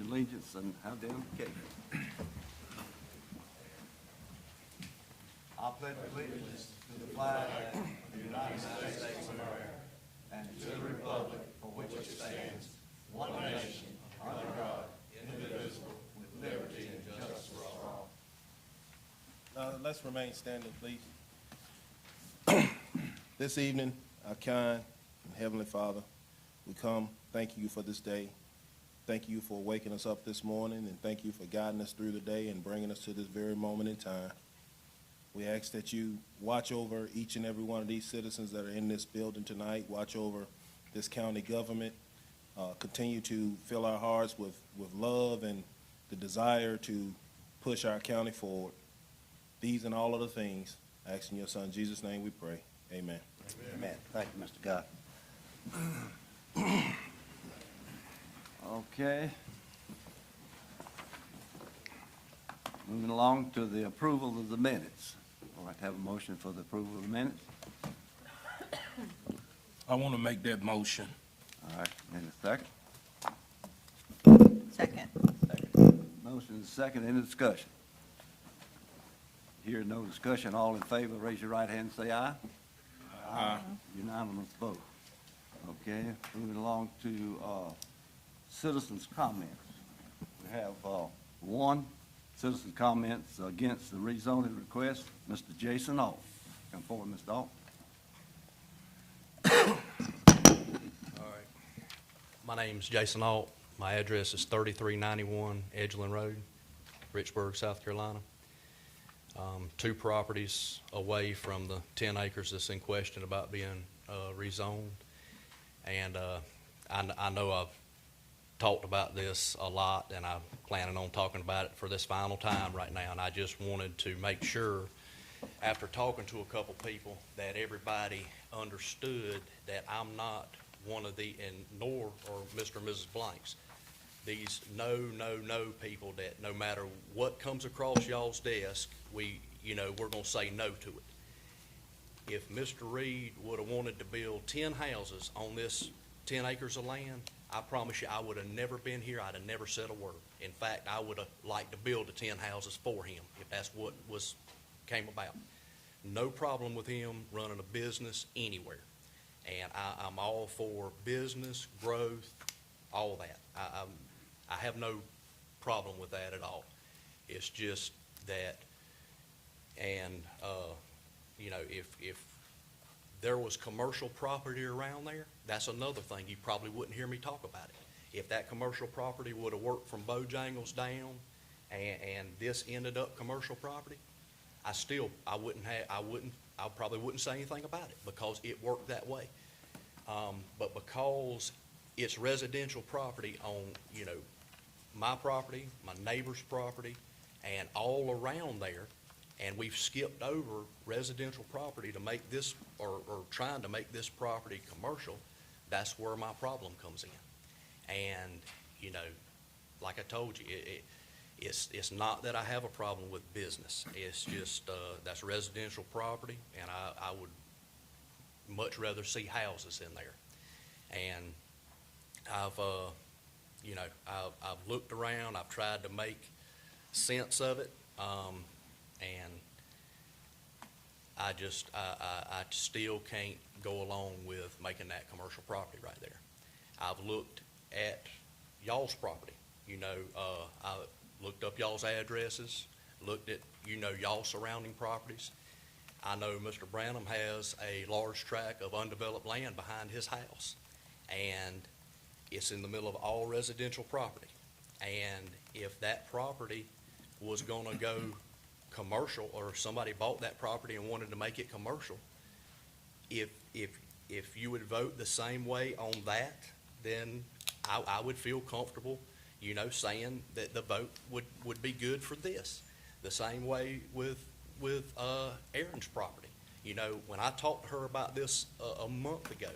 allegiance and have the invocation. I pledge allegiance to the flag of the United States of America and to the republic for which it stands, one nation, under God, indivisible, with liberty and justice for all. Let's remain standing, please. This evening, our kind and Heavenly Father, we come thanking you for this day. Thank you for waking us up this morning, and thank you for guiding us through the day and bringing us to this very moment in time. We ask that you watch over each and every one of these citizens that are in this building tonight. Watch over this county government. Continue to fill our hearts with love and the desire to push our county forward. These and all other things, I ask in your Son Jesus' name we pray. Amen. Amen. Thank you, Mr. God. Okay. Moving along to the approval of the minutes. I'd like to have a motion for the approval of the minutes. I want to make that motion. All right, and a second. Second. Motion and a second, any discussion? Here, no discussion, all in favor, raise your right hand and say aye. Aye. Unanimous vote. Okay, moving along to citizens' comments. We have one citizen comments against the rezoning request, Mr. Jason Alt. Come forward, Mr. Alt. All right. My name's Jason Alt. My address is 3391 Edgeland Road, Richburg, South Carolina. 2 properties away from the 10 acres that's in question about being rezoned. And I know I've talked about this a lot, and I'm planning on talking about it for this final time right now. And I just wanted to make sure, after talking to a couple people, that everybody understood that I'm not one of the, and nor or Mr. and Mrs. Blanks, these no people that no matter what comes across y'all's desk, we're going to say no to it. If Mr. Reed would have wanted to build 10 houses on this 10 acres of land, I promise you I would have never been here. I'd have never said a word. In fact, I would have liked to build the 10 houses for him if that's what came about. No problem with him running a business anywhere. And I'm all for business, growth, all that. I have no problem with that at all. It's just that, and if there was commercial property around there, that's another thing. You probably wouldn't hear me talk about it. If that commercial property would have worked from Bojangles down, and this ended up commercial property, I probably wouldn't say anything about it because it worked that way. But because it's residential property on, my property, my neighbor's property, and all around there, and we've skipped over residential property to make this, or trying to make this property commercial, that's where my problem comes in. And, like I told you, it's not that I have a problem with business. It's just, that's residential property, and I would much rather see houses in there. And I've looked around, I've tried to make sense of it, and I still can't go along with making that commercial property right there. I've looked at y'all's property. I looked up y'all's addresses, looked at, y'all surrounding properties. I know Mr. Branham has a large tract of undeveloped land behind his house, and it's in the middle of all residential property. And if that property was going to go commercial, or somebody bought that property and wanted to make it commercial, if you would vote the same way on that, then I would feel comfortable, saying that the vote would be good for this. The same way with Erin's property. When I talked to her about this a month ago,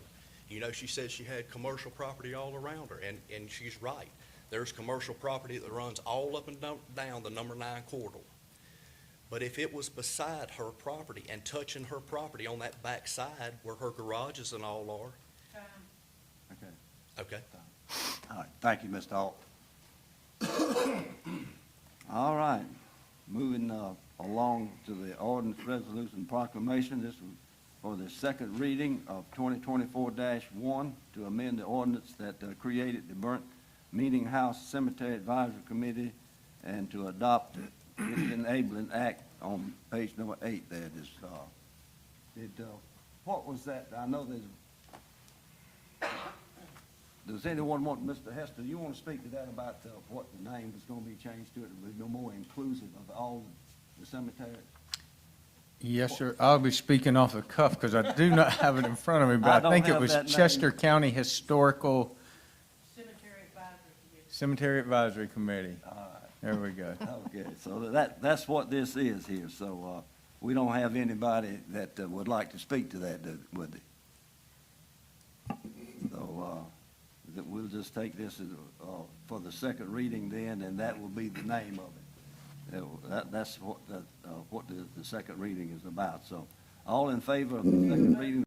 she said she had commercial property all around her, and she's right. There's commercial property that runs all up and down the number 9 corridor. But if it was beside her property and touching her property on that back side where her garages and all are. Okay. Okay. All right, thank you, Mr. Alt. along to the ordinance resolution proclamation. This was for the second reading of 2024-1 to amend the ordinance that created the Burnt Meeting House Cemetery Advisory Committee and to adopt the enabling act on page number 8 there. What was that? I know does anyone want, Mr. Hester, you want to speak to that about what the name is going to be changed to? It will be no more inclusive of all the cemeteries? Yes, sir. I'll be speaking off the cuff because I do not have it in front of me, I but I don't think it have was that name. Chester County Historical Cemetery Advisory Committee. Cemetery Advisory Committee. All right. There we go. Okay, so that's what this is here. So we don't have anybody that would like to speak to that, would they? So that we'll just take this as, for the second reading then, and that will be the name of it. That's what the second reading is about. So all in favor of the second reading?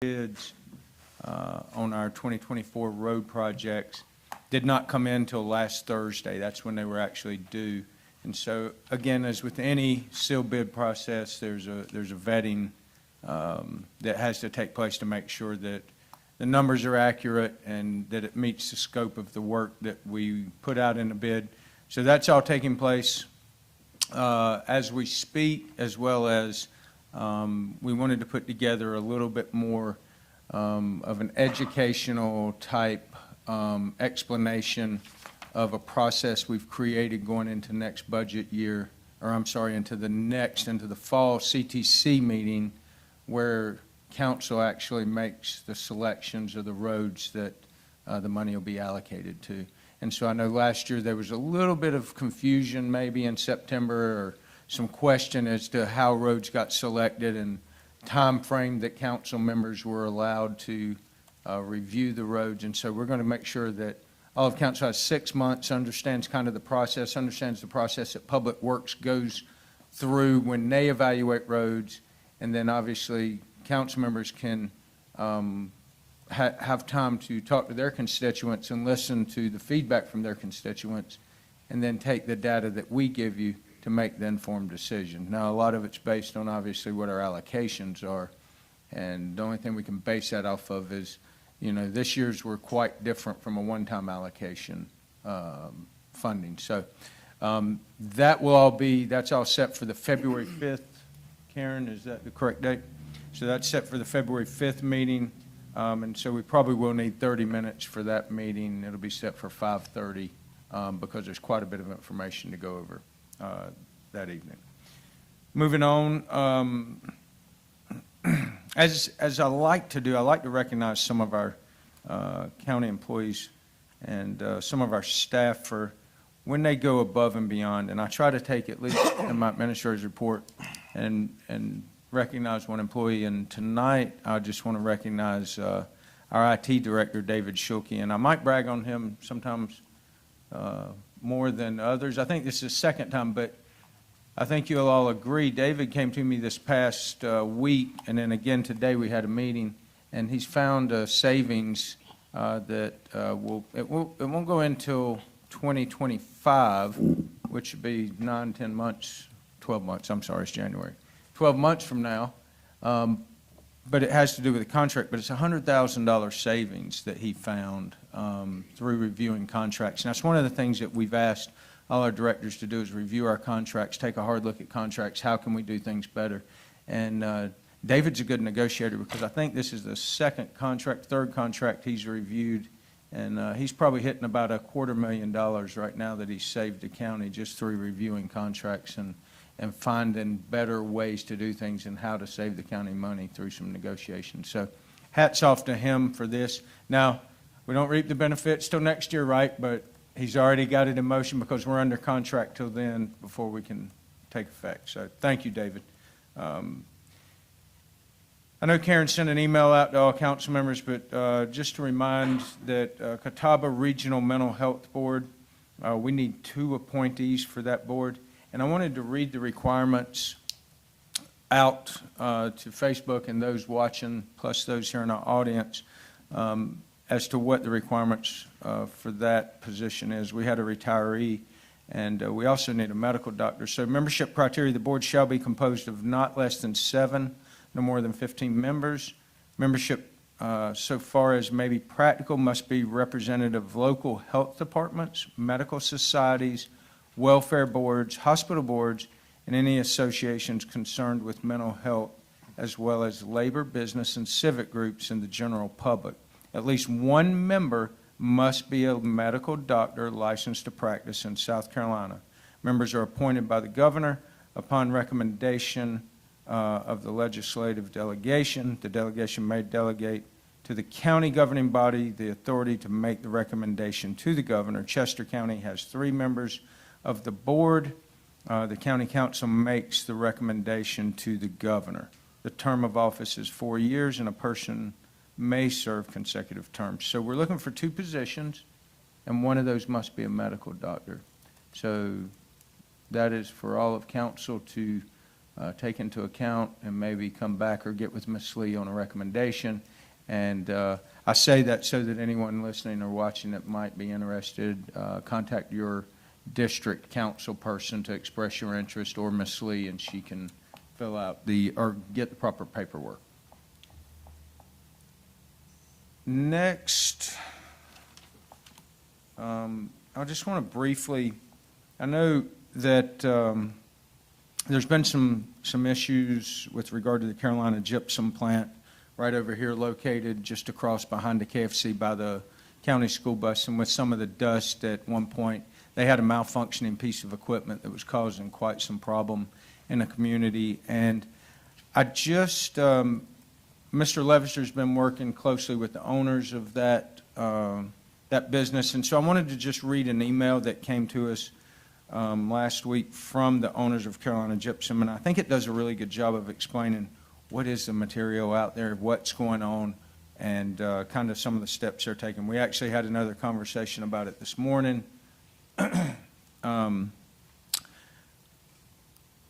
Bids on our 2024 road projects did not come in till last Thursday. That's when they were actually due. And so, again, as with any sealed bid process, there's a vetting that has to take place to make sure that the numbers are accurate and that it meets the scope of the work that we put out in the bid. So that's all taking place as we speak, as well as we wanted to put together a little bit more of an educational type explanation of a process we've created going into next budget year, or I'm sorry, into the fall CTC meeting, where council actually makes the selections of the roads that the money will be allocated to. And so I know last year there was a little bit of confusion maybe in September, or some question as to how roads got selected and time frame that council members were allowed to review the roads. And so we're going to make sure that all of council has 6 months, understands kind of the process, understands the process that Public Works goes through when they evaluate roads, and then obviously council members can have time to talk to their constituents and listen to the feedback from their constituents, and then take the data that we give you to make the informed decision. Now, a lot of it's based on obviously what our allocations are, and the only thing we can base that off of is, you know, this year's were quite different from a one-time allocation funding. So that's all set for the February 5th. Karen, is that the correct date? So that's set for the February 5th meeting. And so we probably will need 30 minutes for that meeting. It'll be set for 5:30 because there's quite a bit of information to go over that evening. Moving on, as I like to do, I like to recognize some of our county employees and some of our staff for when they go above and beyond. And I try to take at least in my administrator's report and recognize one employee. And tonight, I just want to recognize our IT director, David Schulke. And I might brag on him sometimes more than others. I think this is the second time, but I think you'll all agree. David came to me this past week, and then again today we had a meeting, and he's found a savings that it won't go until 2025, which would be 9, 10 months, 12 months. I'm sorry, it's January. 12 months from now, but it has to do with the contract. But it's $100,000 savings that he found through reviewing contracts. And that's one of the things that we've asked all our directors to do, is review our contracts, take a hard look at contracts. How can we do things better? And David's a good negotiator, because I think this is the third contract he's reviewed, and he's probably hitting about $250,000 right now that he's saved the county just through reviewing contracts and finding better ways to do things and how to save the county money through some negotiations. So hats off to him for this. Now, we don't reap the benefits till next year, right? But he's already got it in motion because we're under contract till then before we can take effect. So thank you, David. I know Karen sent an email out to all council members, but just to remind that Catawba Regional Mental Health Board, we need 2 appointees for that board. And I wanted to read the requirements out to Facebook and those watching, plus those here in our audience, as to what the requirements for that position is. We had a retiree, and we also need a medical doctor. So membership criteria, the board shall be composed of not less than 7, no more than 15 members. Membership, so far as may be practical, must be representative of local health departments, medical societies, welfare boards, hospital boards, and any associations concerned with mental health, as well as labor, business, and civic groups in the general public. At least one member must be a medical doctor licensed to practice in South Carolina. Members are appointed by the governor upon recommendation of the legislative delegation. The delegation may delegate to the county governing body the authority to make the recommendation to the governor. Chester County has 3 members of the board. The county council makes the recommendation to the governor. The term of office is 4 years, and a person may serve consecutive terms. So we're looking for 2 positions, and one of those must be a medical doctor. So that is for all of council to take into account and maybe come back or get with Ms. Lee on a recommendation. And I say that so that anyone listening or watching that might be interested, contact your district council person to express your interest, or Ms. Lee, and she can fill out or get the proper paperwork. Next, I just want to briefly, I know that there's been some issues with regard to the Carolina Gypsum plant right over here located just across behind the KFC by the county school bus, and with some of the dust at one point, they had a malfunctioning piece of equipment that was causing quite some problem in the community. And I just, Mr. Levister's been working closely with the owners of that business, and so I wanted to just read an email that came to us last week from the owners of Carolina Gypsum, and I think it does a really good job of explaining what is the material out there, what's going on, and kind of some of the steps they're taking. We actually had another conversation about it this morning.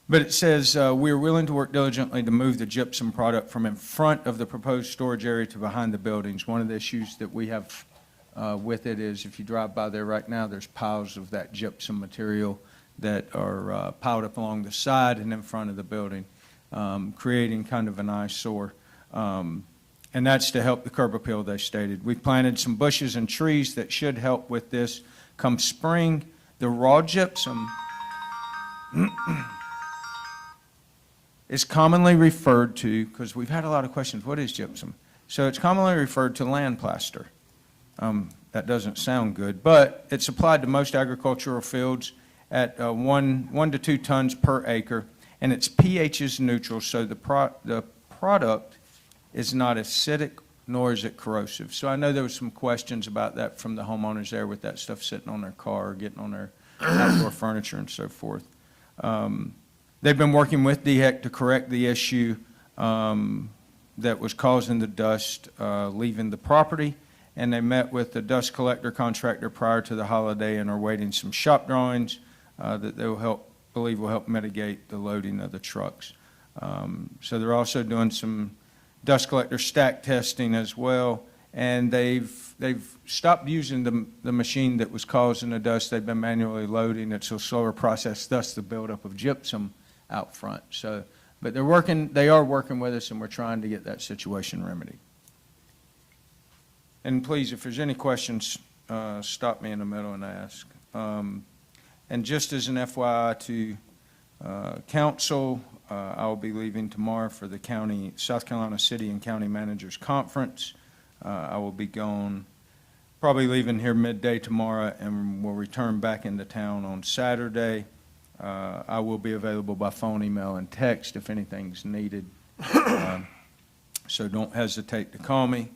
But it says, we are willing to work diligently to move the gypsum product from in front of the proposed storage area to behind the buildings. One of the issues that we have with it is if you drive by there right now, there's piles of that gypsum material that are piled up along the side and in front of the building, creating kind of an eyesore. And that's to help the curb appeal, they stated. We've planted some bushes and trees that should help with this. Come spring, the raw gypsum is commonly referred to, because we've had a lot of questions, what is gypsum? So it's commonly referred to land plaster. That doesn't sound good, but it's applied to most agricultural fields at 1 to 2 tons per acre, and its pH is neutral, so the product is not acidic nor is it corrosive. So I know there was some questions about that from the homeowners there with that stuff sitting on their car or getting on their outdoor furniture and so forth. They've been working with DHEC to correct the issue that was causing the dust leaving the property, and they met with the dust collector contractor prior to the holiday and are waiting some shop drawings that they will believe will help mitigate the loading of the trucks. So they're also doing some dust collector stack testing as well, and they've stopped using the machine that was causing the dust. They've been manually loading. It's a slower process, thus the buildup of gypsum out front. So, but they are working with us, and we're trying to get that situation remedied. And please, if there's any questions, stop me in the middle and ask. And just as an FYI to council, I will be leaving tomorrow for the South Carolina City and County Managers Conference. I will be gone, probably leaving here midday tomorrow, and will return back into town on Saturday. I will be available by phone, email, and text if anything's needed. So don't hesitate to call me.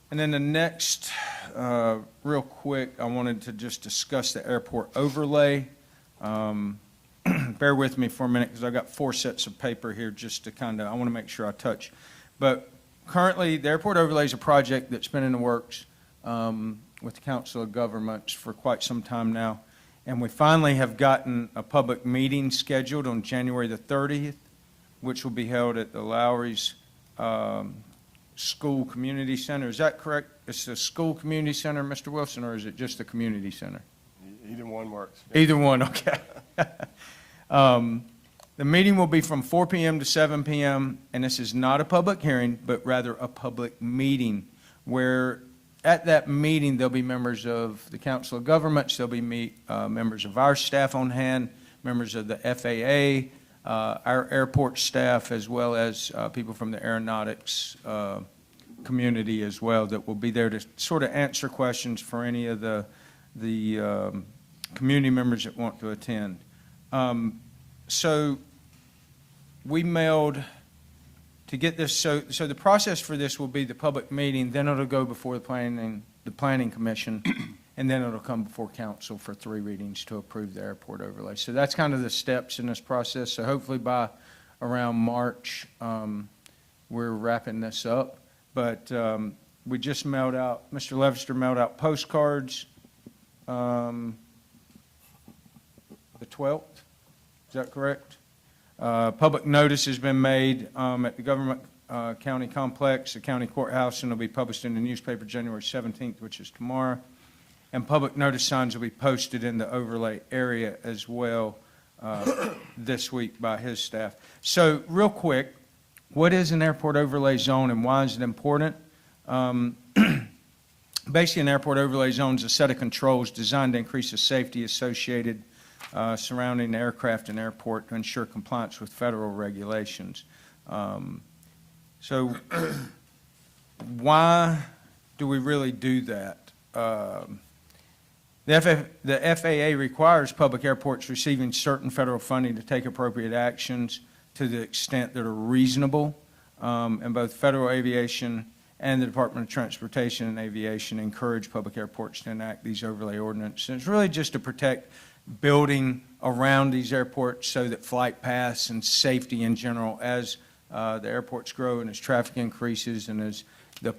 And then the next, real quick, I wanted to just discuss the airport overlay. Bear with me for a minute because I've got 4 sets of paper here just to I want to make sure I touch. But currently, the airport overlay is a project that's been in the works with the Council of Governments for quite some time now. And we finally have gotten a public meeting scheduled on January the 30th, which will be held at the Lowry's School Community Center. Is that correct? It's the School Community Center, Mr. Wilson, or is it just the Community Center? Either one works. Either one, okay. The meeting will be from 4 PM to 7 PM, and this is not a public hearing, but rather a public meeting, where at that meeting, there'll be members of the Council of Governments, there'll be members of our staff on hand, members of the FAA, our airport staff, as well as people from the aeronautics community as well, that will be there to sort of answer questions for any of the community members that want to attend. So we mailed, to get this, so the process for this will be the public meeting, then it'll go before the planning commission, and then it'll come before council for 3 readings to approve the airport overlay. So that's kind of the steps in this process. So hopefully by around March, we're wrapping this up. But we just mailed out, Mr. Levester mailed out postcards the 12th. Is that correct? Public notice has been made at the Government County Complex, the county courthouse, and it'll be published in the newspaper January 17th, which is tomorrow. And public notice signs will be posted in the overlay area as well this week by his staff. So real quick, what is an airport overlay zone and why is it important? Basically, an airport overlay zone is a set of controls designed to increase the safety associated surrounding the aircraft and airport to ensure compliance with federal regulations. So why do we really do that? The FAA requires public airports receiving certain federal funding to take appropriate actions to the extent that are reasonable, and both federal aviation and the Department of Transportation and Aviation encourage public airports to enact these overlay ordinances. And it's really just to protect building around these airports so that flight paths and safety in general, as the airports grow and as traffic increases and as the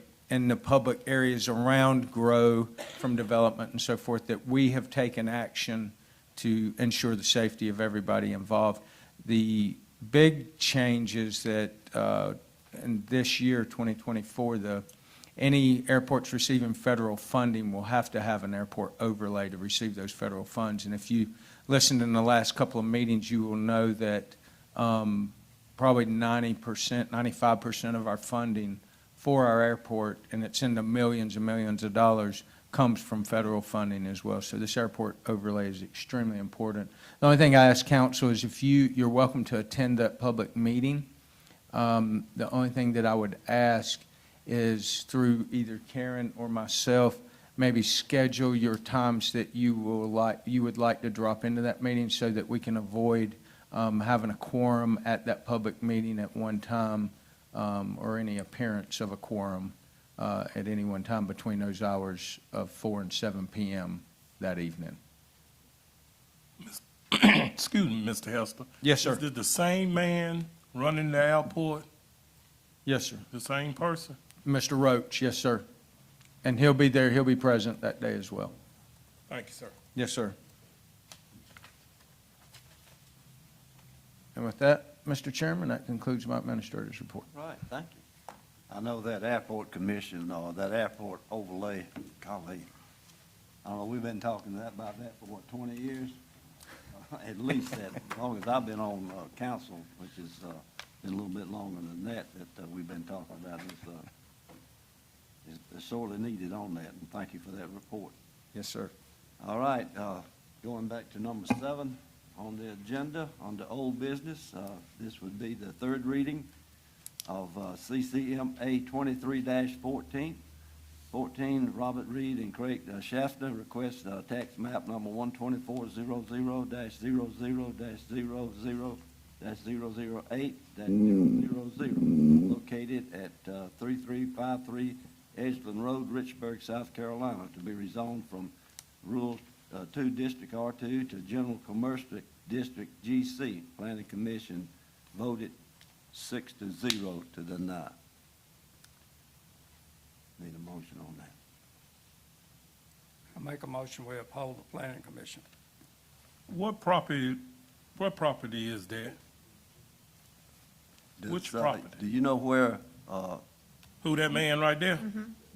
public areas around grow from development and so forth, that we have taken action to ensure the safety of everybody involved. The big change is that in this year, 2024, any airports receiving federal funding will have to have an airport overlay to receive those federal funds. And if you listened in the last couple of meetings, you will know that probably 90%, 95% of our funding for our airport, and it's in the millions and millions of dollars, comes from federal funding as well. So this airport overlay is extremely important. The only thing I ask council is if you're welcome to attend that public meeting. The only thing that I would ask is through either Karen or myself, maybe schedule your times that you would like to drop into that meeting so that we can avoid having a quorum at that public meeting at one time, or any appearance of a quorum at any one time between those hours of 4 and 7 p.m. that evening. Excuse me, Mr. Hester. Yes, sir. Is it the same man running the airport, Yes, sir. the same person? Mr. Roach, yes, sir. And he'll be there, he'll be present that day as well. Thank you, sir. Yes, sir. And with that, Mr. Chairman, that concludes my administrator's report. Right, thank you. I know that airport commission, or that airport overlay, golly, I don't know, we've been talking about that for what, 20 years? At least that, as long as I've been on council, which has been a little bit longer than that we've been talking about this. It's sorely needed on that, and thank you for that report. Yes, sir. All right, going back to number 7 on the agenda, on the old business, this would be the third reading of CCMA 23-14. 14, Robert Reed and Craig Shafter request tax map number 12400-00-00-008-000, located at 3353 Edgeland Road, Richburg, South Carolina, to be rezoned from Rural 2 District R2 to General Commercial District GC. Planning Commission voted 6-0 to deny. Need a motion on that. I make a motion, we uphold the planning commission. What property is that? Which property? Do you know where Who that man right there?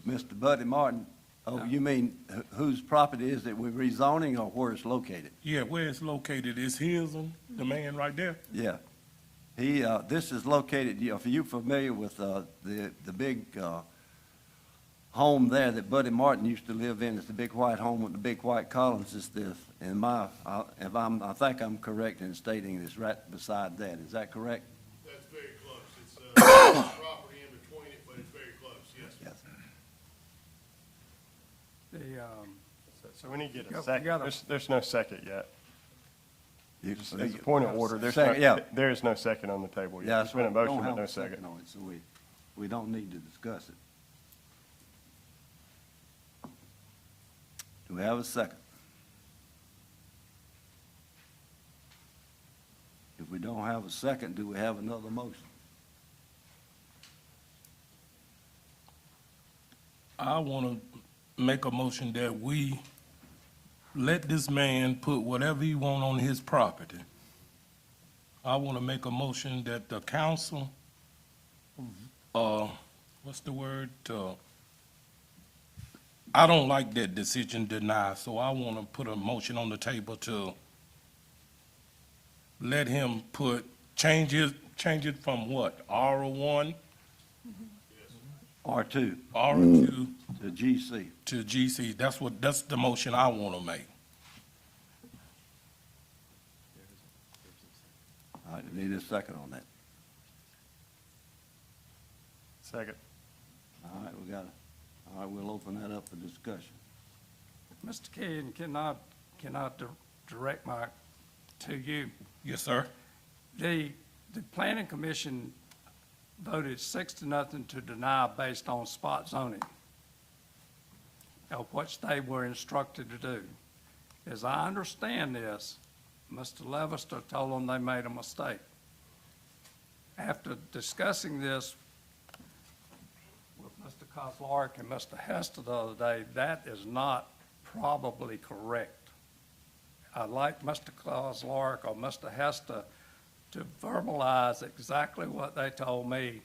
Mr. Buddy Martin Oh, you mean whose property is it we're rezoning or where it's located? Yeah, where it's located, is his, the man right there? Yeah. He, this is located, if you're familiar with, the big, home there that Buddy Martin used to live in, it's the big white home with the big white columns, is this. And I think I'm correct in stating it's right beside that. Is that correct? That's very close. It's, property in between it, but it's very close, yes. Yes. So we need to get You a second. gotta- There's no second yet. You- As a point of order, Second, yeah. there is no second on the table Yeah, yet. that's There's been a right. We don't motion, but have no a second. on it, so we don't need to discuss it. Do we have a second? If we don't have a second, do we have another motion? I want to make a motion that we let this man put whatever he want on his property. I want to make a motion that the council, what's the word? I don't like that decision denied, so I want to put a motion on the table to let him change it from what? R1, R2 R2 to GC. to GC. That's the motion I want to make. All right, we need a second on that. Second. All right, all right, we'll open that up for discussion. Mr. Keane, can I direct to you? Yes, sir. The planning commission voted 6-0 to deny based on spot zoning, of which they were instructed to do. As I understand this, Mr. Levester told them they made a mistake. After discussing this with Mr. Kozlarek and Mr. Hester the other day, that is not probably correct. I'd like Mr. Kozlarek or Mr. Hester to verbalize exactly what they told me,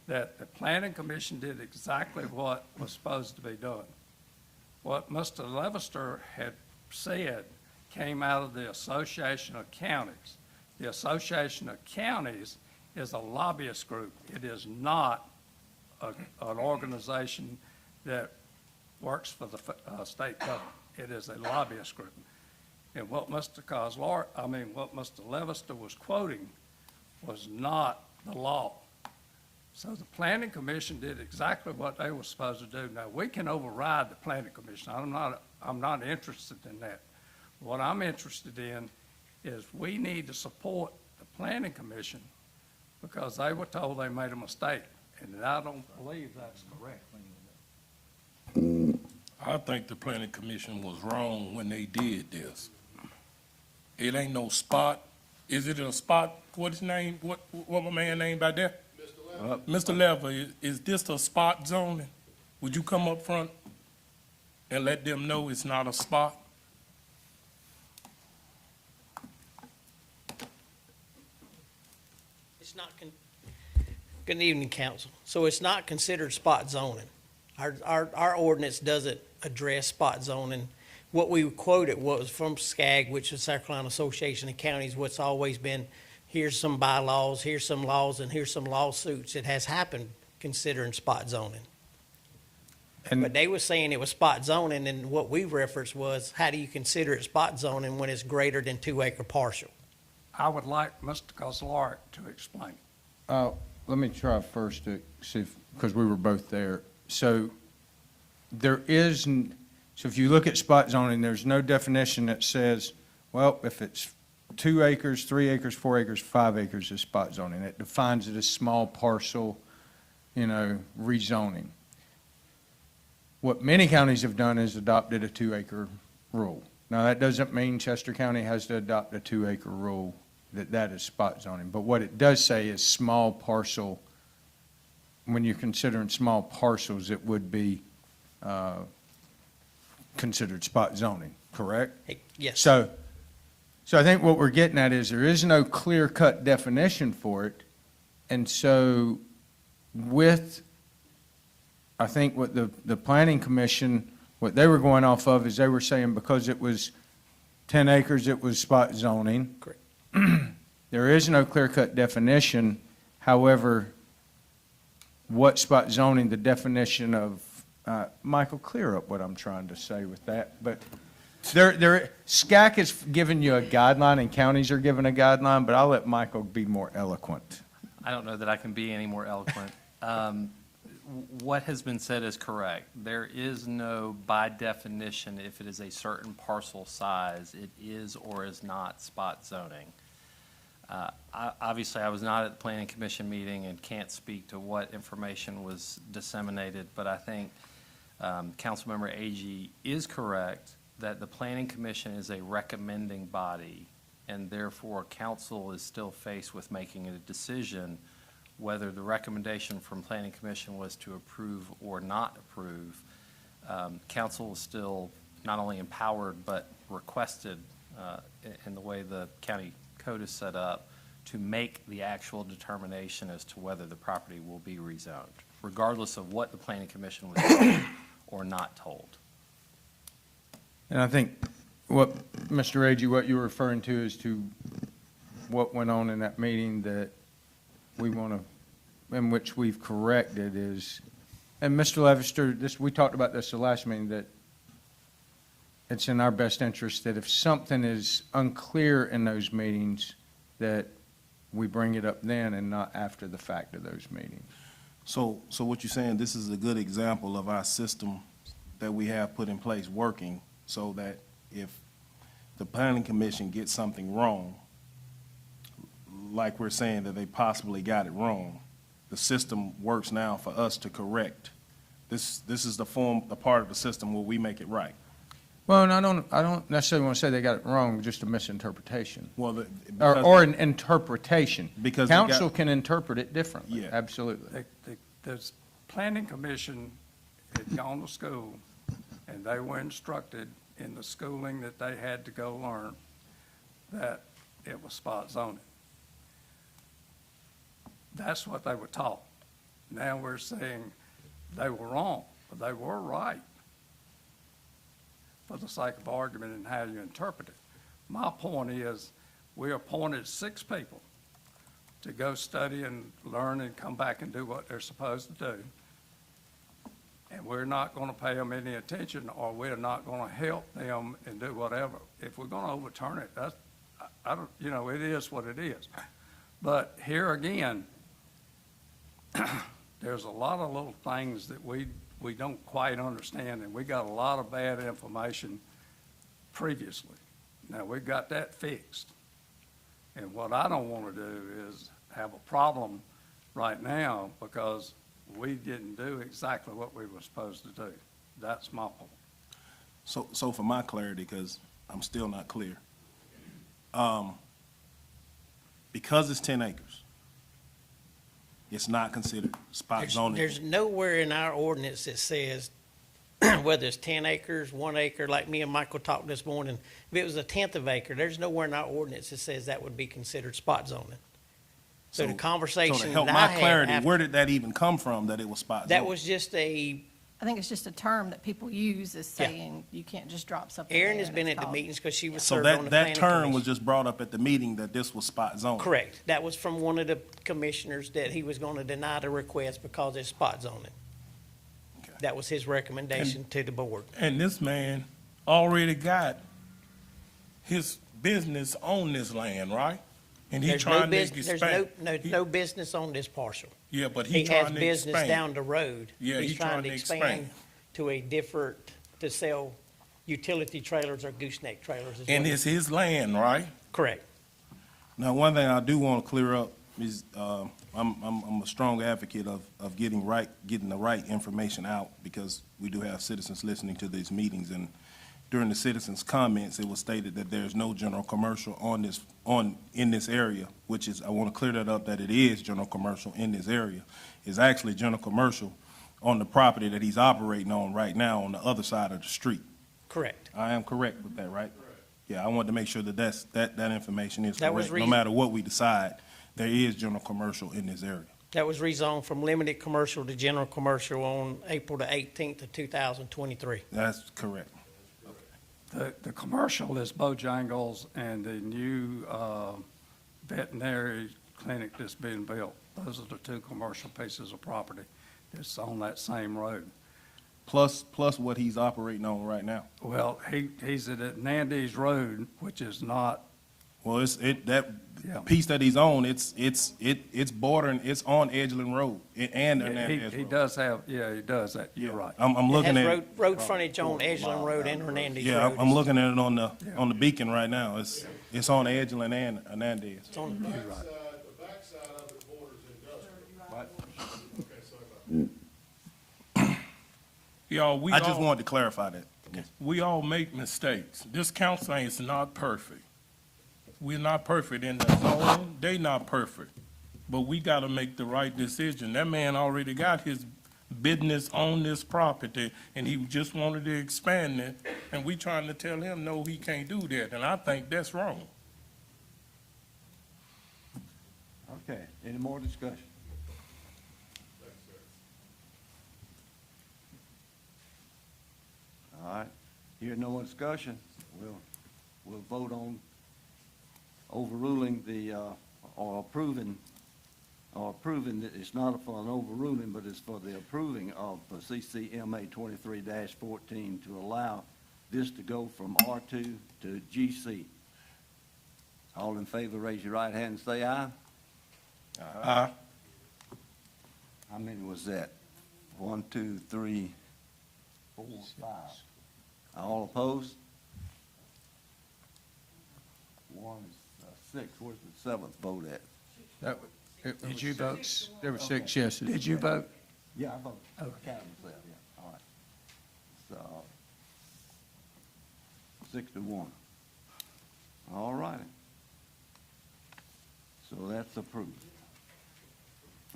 that the planning commission did exactly what was supposed to be done. What Mr. Levester had said came out of the Association of Counties. The Association of Counties is a lobbyist group. It is not an organization that works for the state government. It is a lobbyist group. And what Mr. what Mr. Levester was quoting was not the law. So the planning commission did exactly what they were supposed to do. Now, we can override the planning commission. I'm not interested in that. What I'm interested in is we need to support the planning commission because they were told they made a mistake, and I don't believe that's correct. I think the planning commission was wrong when they did this. It ain't no spot. Is it a spot? What's his name? What my man name back there? Mr. Lever, is this a spot zoning? Would you come up front and let them know it's not a spot? It's not, good evening, council. So it's not considered spot zoning. Our ordinance doesn't address spot zoning. What we quoted was from SCAG, which is South Carolina Association of Counties, what's always been, here's some bylaws, here's some laws, and here's some lawsuits. It has happened considering spot zoning. And- But they were saying it was spot zoning, and what we referenced was, how do you consider it spot zoning when it's greater than 2-acre parcel? I would like Mr. Kozlarek to explain. Let me try first to see if, because we were both there. So so if you look at spot zoning, there's no definition that says, well, if it's 2 acres, 3 acres, 4 acres, 5 acres is spot zoning. It defines it as small parcel, rezoning. What many counties have done is adopted a 2-acre rule. Now, that doesn't mean Chester County has to adopt a 2-acre rule, that is spot zoning. But what it does say is small parcel, when you're considering small parcels, it would be considered spot zoning, correct? Yes. So I think what we're getting at is there is no clear-cut definition for it. And so I think what the planning commission What they were going off of is they were saying because it was 10 acres, it was spot zoning. Correct. There is no clear-cut definition. However, what spot zoning, the definition of, Michael, clear up what I'm trying to say with that. But SCAC is giving you a guideline and counties are giving a guideline, but I'll let Michael be more eloquent. I don't know that I can be any more eloquent. What has been said is correct. There is no, by definition, if it is a certain parcel size, it is or is not spot zoning. Obviously, I was not at the Planning Commission meeting and can't speak to what information was disseminated, but I think Councilmember Agee is correct that the Planning Commission is a recommending body, and therefore, council is still faced with making a decision whether the recommendation from Planning Commission was to approve or not approve. Council is still not only empowered, but requested, in the way the county code is set up, to make the actual determination as to whether the property will be rezoned, regardless of what the Planning Commission was told or not told. And I think what, Mr. Agee, what you're referring to is to what went on in that meeting that we want to, in which we've corrected is, and Mr. Levester, we talked about this the last meeting, that it's in our best interest that if something is unclear in those meetings, that we bring it up then and not after the fact of those meetings. So what you're saying, this is a good example of our system that we have put in place working, so that if the planning commission gets something wrong, like we're saying that they possibly got it wrong, the system works now for us to correct. This is the part of the system where we make it right. Well, and I don't necessarily want to say they got it wrong, just a misinterpretation. Well, Or an interpretation. Because they got- Council can interpret it differently, Yeah. absolutely. The planning commission had gone to school, and they were instructed in the schooling that they had to go learn that it was spot zoning. That's what they were taught. Now we're saying they were wrong, but they were right for the sake of argument and how you interpret it. My point is, we appointed 6 people to go study and learn and come back and do what they're supposed to do. And we're not gonna pay them any attention, or we're not gonna help them and do whatever. If we're gonna overturn it, that's, I don't, it is what it is. But here again, there's a lot of little things that we don't quite understand, and we got a lot of bad information previously. Now, we've got that fixed. And what I don't want to do is have a problem right now because we didn't do exactly what we were supposed to do. That's my point. So for my clarity, because I'm still not clear, because it's 10 acres, it's not considered spot zoning. There's nowhere in our ordinance that says whether it's 10 acres, 1 acre, like me and Michael talked this morning, if it was a 1/10 of an acre, there's nowhere in our ordinance that says that would be considered spot zoning. So the conversation So to help that my I had clarity, after- where did that even come from, that it was spot zoning? that was just I think it's just a term that people use as Yeah. saying you can't just drop something. Erin there has and been it's at the called- meetings because she was So served on the that planning term was commission. just brought up at the meeting that this was spot zoning? Correct. That was from one of the commissioners that he was going to deny the request because it's spot zoning. Okay. That was his recommendation to the board. And this man already got his business on this land, right? And he There's no trying to business, there's expand. no business on this parcel. Yeah, but He he has trying to business expand. down the road. Yeah, He's he trying to expand to a different, to sell utility trailers or gooseneck trailers. is And what- it's his land, right? Correct. Now, one thing I do want to clear up is, I'm a strong advocate of getting the right information out, because we do have citizens listening to these meetings, and during the citizens' comments, it was stated that there's no general commercial in this area, which is, I want to clear that up, that it is general commercial in this area. It's actually general commercial on the property that he's operating on right now on the other side of the street. Correct. I am correct with that, right? Yeah, I wanted to make sure that that information is That was correct. No reason- matter what we decide, there is general commercial in this area. That was rezoned from limited commercial to general commercial on April the 18th of 2023. That's correct. The commercial is Bojangles and the new veterinary clinic that's being built. Those are the two commercial pieces of property that's on that same road. Plus what he's operating on right now. Well, he's at Nandy's Road, which is not, Well, Yeah. piece that he's on, it's bordering, it's on Edgeland Road and Hernandez he Road. does have, yeah, he does that, you're right. I'm looking It at, has road frontage on Edgeland Road and Hernandez yeah, Road. I'm looking at it on the beacon right now. It's on Edgeland and Hernandez. It's on the The backside of it borders industrial. Okay, sorry about that. Y'all, we I just all, wanted to clarify that. we all make mistakes. This council is not perfect. We're not perfect in the zone, they not perfect. But we gotta make the right decision. That man already got his business on this property, and he just wanted to expand it, and we trying to tell him, no, he can't do that, and I think that's wrong. Okay, any more discussion? All right, here, no more discussion, we'll vote on overruling or approving, that it's not for an overruling, but it's for the approving of CCMA 23-14 to allow this to go from R2 to GC. All in favor, raise your right hand and say aye. Aye. How many was that? 1, 2, 3, 4, 5. All opposed? 1 is 6. Where's the 7th vote at? Did you vote? There were 6 yeses. Did you vote? Yeah, I voted. Counting myself, yeah, all right. So, 6 to 1. All righty. So that's approved.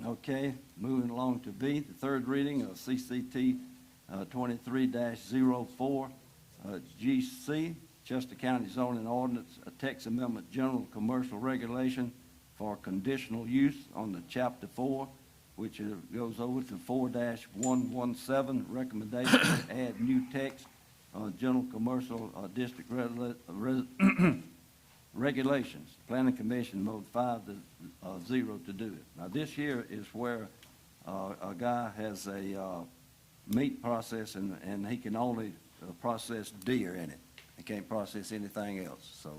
Okay, moving along to B, the third reading of CCT 23-04, GC, Chester County Zoning Ordinance, a text amendment, general commercial regulation for conditional use on the Chapter 4, which goes over to 4-117, recommendation to add new text on general commercial district regulations. Planning Commission voted 5-0 to do it. Now, this here is where a guy has a meat process, and he can only process deer in it. He can't process anything else, so,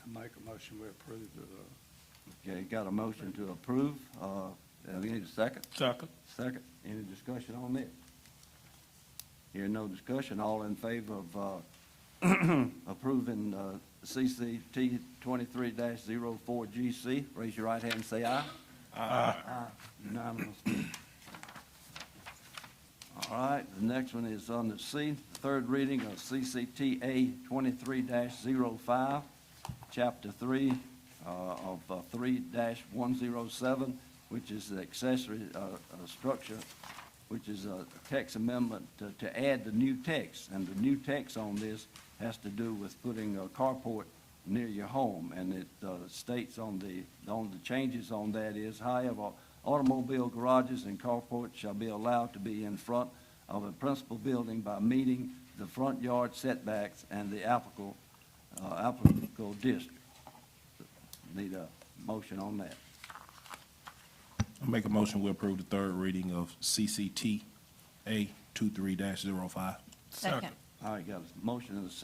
I make a motion, we approve the, okay, got a motion to approve. We need a second? Second. Second. Any discussion on this? Hearing no discussion, all in favor of approving CCT 23-04 GC, raise your right hand and say aye. Aye. Unanimous. All right, the next one is on the C, the third reading of CCTA 23-05, Chapter 3 of 3-107, which is the accessory structure, which is a text amendment to add the new text. And the new text on this has to do with putting a carport near your home. And it states on the changes on that is, however, automobile garages and carports shall be allowed to be in front of a principal building by meeting the front yard setbacks and the applicable district. Need a motion on that. I make a motion, we approve the third reading of CCT A 23-05. Second. All right, got a motion and a second.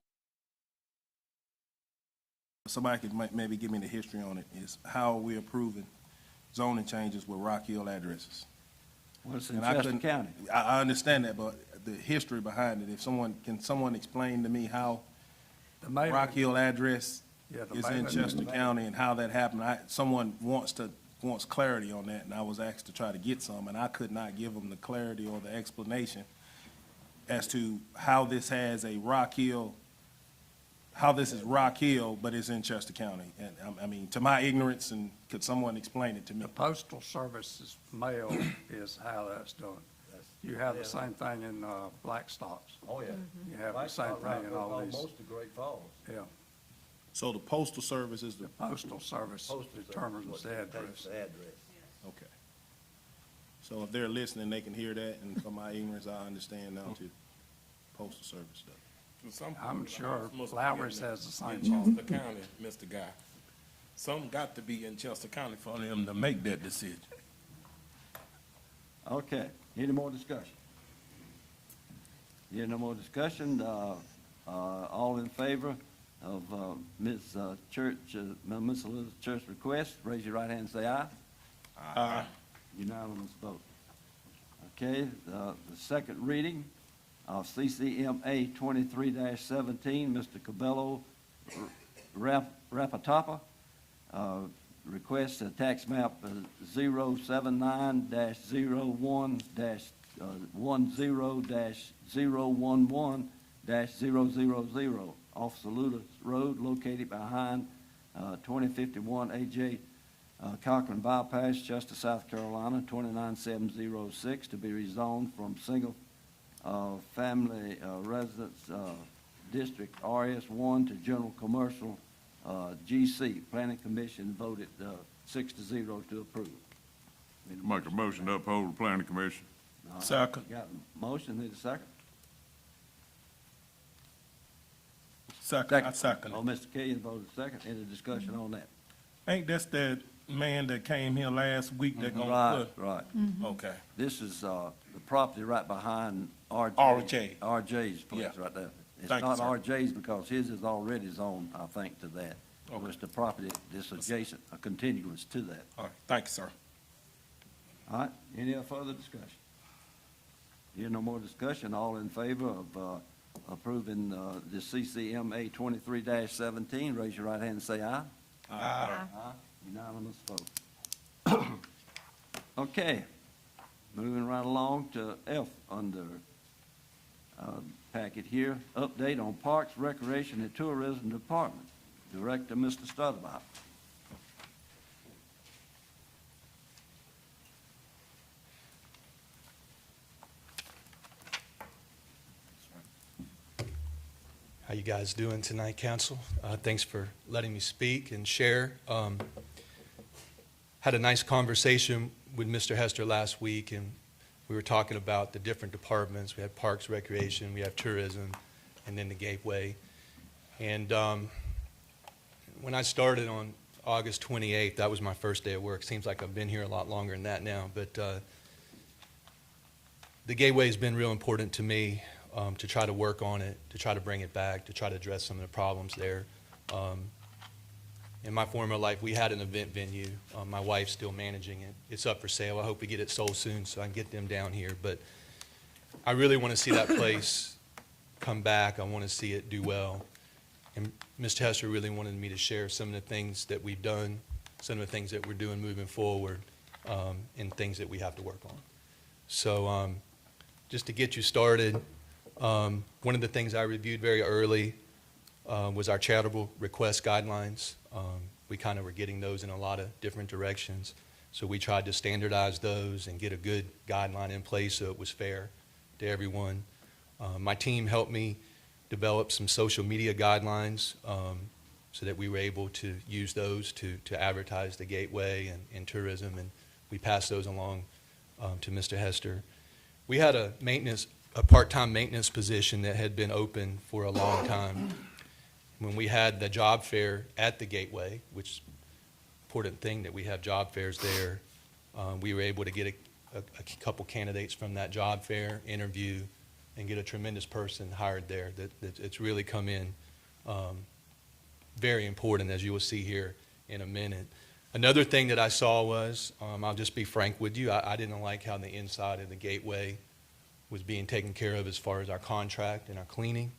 Somebody could maybe give me the history on it, is how are we approving zoning changes with Rock Hill addresses? Well, it's in And I Chester couldn't- County. I understand that, but the history behind it, can someone explain to me how the mayor. Rock Hill address Yeah, the is in mayor- Chester County and how that happened? Someone wants clarity on that, and I was asked to try to get some, and I could not give them the clarity or the explanation as to how this has a Rock Hill, how this is Rock Hill, but it's in Chester County. And, I mean, to my ignorance, and could someone explain it to me? The Postal Service's mail is how that's done. You have the same thing in Blackstocks. Oh, yeah. You have the same thing in all these, Most of Great Falls. yeah. So the postal service is the, The Postal Service Postal Service determines what the dictates address. the address. okay. So if they're listening, they can hear that, and from my ignorance, I understand now too. Postal service stuff. Some I'm people sure must be Lowry's in has the same In law. Chester County, Mr. Guy. Some got to be in Chester County for them to make that decision. Okay, any more discussion? Any more discussion? All in favor of Ms. Church, Ms. Elizabeth Church's request, raise your right hand and say aye. Aye. Unanimous vote. Okay, the second reading of CCMA 23-17, Mr. Cabello Rapatapa, requests a tax map 079-01-10-011-000 off Saluda Road located behind 2051 A.J. Cochran Bypass, Chester, South Carolina, 29706, to be rezoned from single family residence district RS1 to general commercial GC. Planning Commission voted 6-0 to approve. Need a Make a motion to uphold the planning commission. All right. Second. Got a motion, need a second? Second, I second Oh, it. Mr. Killian voted second. Any discussion on that? Ain't that's that man that came here last week that gonna Right, put? right. Okay, This is the property right behind RJ. RJ. RJ's place Yeah. right there. It's Thank you, not sir. RJ's because his is already zoned, I think, to that. Okay. It's the property that's adjacent, a contiguous to that. all right, thank you, sir. All right, any other further discussion? Here, no more discussion. All in favor of approving the CCMA 23-17, raise your right hand and say aye. Aye. Unanimous vote. Okay, moving right along to F under packet here. Update on Parks, Recreation, and Tourism Department. Director, Mr. Stutterbuck. How you guys doing tonight, council? Thanks for letting me speak and share. Had a nice conversation with Mr. Hester last week, and we were talking about the different departments. We had Parks, Recreation, we have Tourism, and then the Gateway. And when I started on August 28th, that was my first day of work. Seems like I've been here a lot longer than that now, but the Gateway has been real important to me. To try to work on it, to try to bring it back, to try to address some of the problems there. In my former life, we had an event venue. My wife's still managing it. It's up for sale. I hope we get it sold soon so I can get them down here. But I really want to see that place come back. I want to see it do well. And Mr. Hester really wanted me to share some of the things that we've done, some of the things that we're doing moving forward, and things that we have to work on. So just to get you started, one of the things I reviewed very early was our charitable request guidelines. We kind of were getting those in a lot of different directions. So we tried to standardize those and get a good guideline in place so it was fair to everyone. My team helped me develop some social media guidelines so that we were able to use those to advertise the Gateway and tourism, and we passed those along to Mr. Hester. We had a part-time maintenance position that had been open for a long time. When we had the job fair at the Gateway, which is an important thing that we have job fairs there, we were able to get a couple candidates from that job fair, interview, and get a tremendous person hired there. That it's really come in very important, as you will see here in a minute. Another thing that I saw was, I'll just be frank with you, I didn't like how the inside of the Gateway was being taken care of as far as our contract and our cleaning.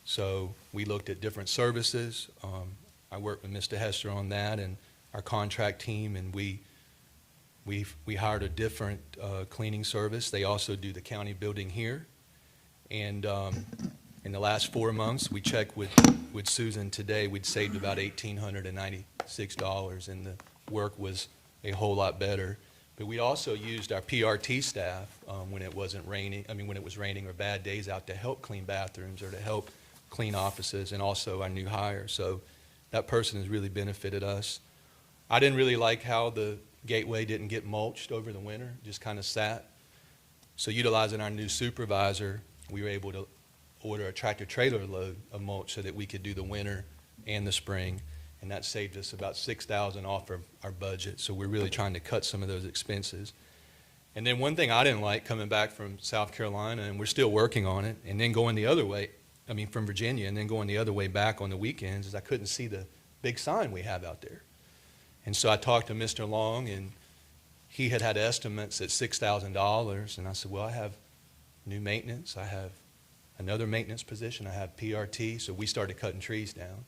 So we looked at different services. I worked with Mr. Hester on that and our contract team, and we hired a different cleaning service. They also do the county building here. And in the last 4 months, we checked with Susan today, we'd saved about $1,896, and the work was a whole lot better. But we also used our PRT staff when it wasn't raining, when it was raining or bad days out to help clean bathrooms or to help clean offices, and also our new hires. So that person has really benefited us. I didn't really like how the gateway didn't get mulched over the winter, just kind of sat. So utilizing our new supervisor, we were able to order a tractor-trailer load of mulch so that we could do the winter and the spring, and that saved us about $6,000 off our budget. So we're really trying to cut some of those expenses. And then one thing I didn't like coming back from South Carolina, and we're still working on it, and then going the other way, from Virginia, and then going the other way back on the weekends, is I couldn't see the big sign we have out there. And so I talked to Mr. Long, and he had estimates at $6,000, and I said, well, I have new maintenance, I have another maintenance position, I have PRT, so we started cutting trees down.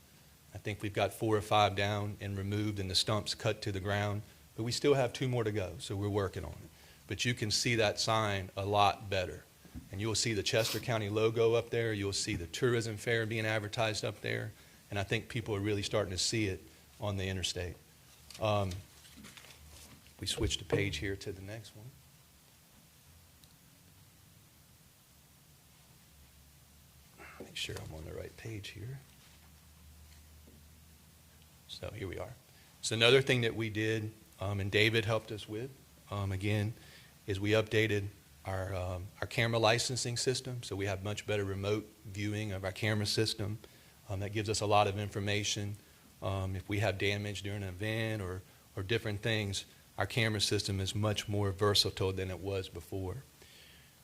I think we've got 4 or 5 down and removed and the stumps cut to the ground, but we still have 2 more to go, so we're working on it. But you can see that sign a lot better. And you'll see the Chester County logo up there, you'll see the tourism fair being advertised up there, and I think people are really starting to see it on the interstate. We switch the page here to the next one. Make sure I'm on the right page here. So here we are. So another thing that we did, and David helped us with, again, is we updated our camera licensing system, so we have much better remote viewing of our camera system. That gives us a lot of information. If we have damage during an event or different things, our camera system is much more versatile than it was before.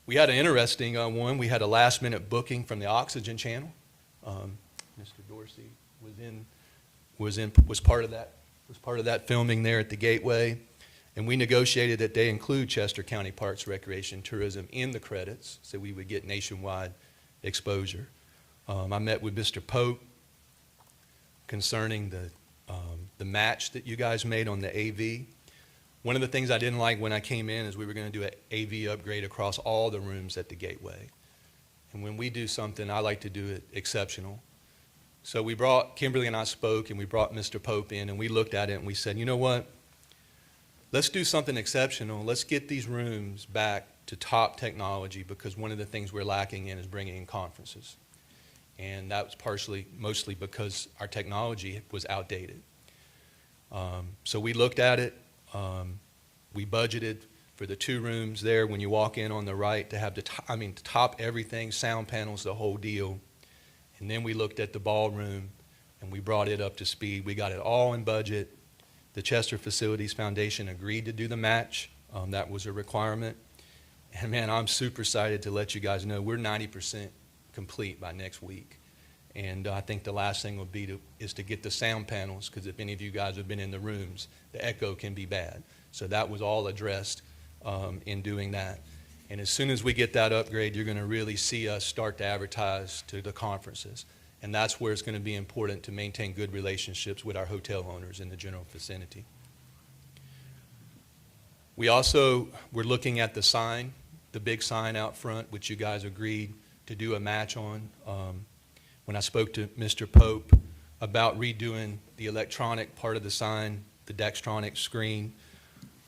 We had an interesting one. We had a last-minute booking from the Oxygen Channel. Mr. Dorsey was part of that filming there at the Gateway. And we negotiated that they include Chester County Parks, Recreation, Tourism in the credits, so we would get nationwide exposure. I met with Mr. Pope concerning the match that you guys made on the AV. One of the things I didn't like when I came in is we were going to do an AV upgrade across all the rooms at the Gateway. And when we do something, I like to do it exceptional. So Kimberly and I spoke, and we brought Mr. Pope in, and we looked at it, and we said, you know what? Let's do something exceptional. Let's get these rooms back to top technology, because one of the things we're lacking in is bringing in conferences. And that was mostly because our technology was outdated. So we looked at it. We budgeted for the 2 rooms there when you walk in on the right to have to top everything, sound panels, the whole deal. And then we looked at the ballroom, and we brought it up to speed. We got it all in budget. The Chester Facilities Foundation agreed to do the match. That was a requirement. And man, I'm super excited to let you guys know we're 90% complete by next week. And I think the last thing will be is to get the sound panels, because if any of you guys have been in the rooms, the echo can be bad. So that was all addressed in doing that. And as soon as we get that upgrade, you're going to really see us start to advertise to the conferences. And that's where it's going to be important to maintain good relationships with our hotel owners in the general vicinity. We also were looking at the sign, the big sign out front, which you guys agreed to do a match on. When I spoke to Mr. Pope about redoing the electronic part of the sign, the Dextronic screen,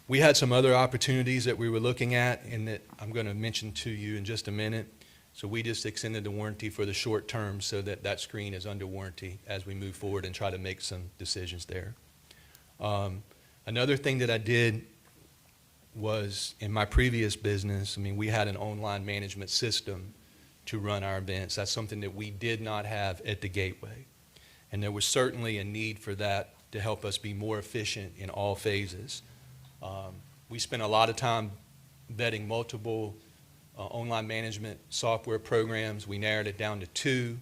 we had some other opportunities that we were looking at, and that I'm going to mention to you in just a minute. So we just extended the warranty for the short term so that that screen is under warranty as we move forward and try to make some decisions there. Another thing that I did was in my previous business, we had an online management system to run our events. That's something that we did not have at the Gateway. And there was certainly a need for that to help us be more efficient in all phases. We spent a lot of time vetting multiple online management software programs. We narrowed it down to 2.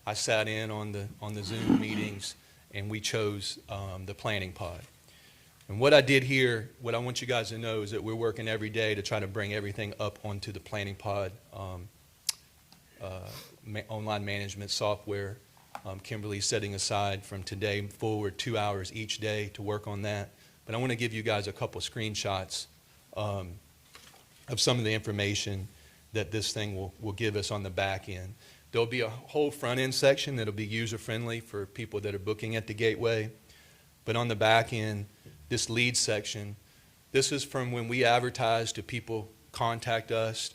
I sat in on the Zoom meetings, and we chose the Planning Pod. And what I did here, what I want you guys to know is that we're working every day to try to bring everything up onto the Planning Pod online management software. Kimberly's setting aside from today forward 2 hours each day to work on that. But I want to give you guys a couple screenshots of some of the information that this thing will give us on the back end. There'll be a whole front end section that'll be user friendly for people that are booking at the Gateway. But on the back end, this lead section, this is from when we advertise to people contact us,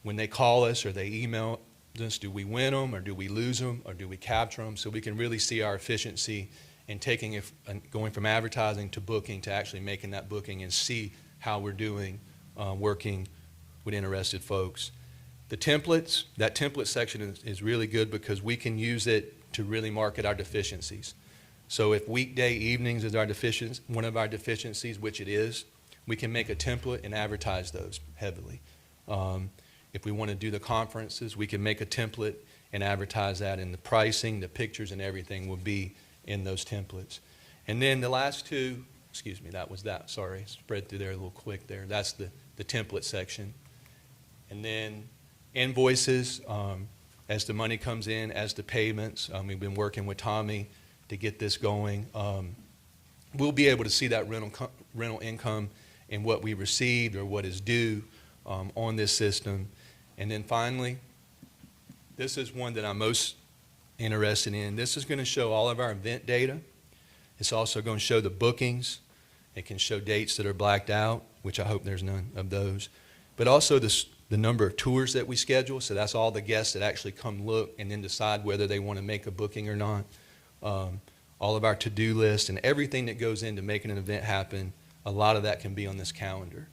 when they call us or they email Do we win them, or do we lose them, or do we capture them? So we can really see our efficiency in taking it, going from advertising to booking to actually making that booking and see how we're doing working with interested folks. The templates, that template section is really good because we can use it to really market our deficiencies. So if weekday evenings is one of our deficiencies, which it is, we can make a template and advertise those heavily. If we want to do the conferences, we can make a template and advertise that, and the pricing, the pictures, and everything will be in those templates. And then the last two, excuse me, that was that, sorry, spread through there a little quick there. That's the template section. And then invoices, as the money comes in, as the payments, we've been working with Tommy to get this going. We'll be able to see that rental income in what we received or what is due on this system. And then finally, this is one that I'm most interested in. This is going to show all of our event data. It's also going to show the bookings. It can show dates that are blacked out, which I hope there's none of those. But also the number of tours that we schedule. So that's all the guests that actually come look and then decide whether they want to make a booking or not. All of our to-do list and everything that goes into making an event happen, a lot of that can be on this calendar.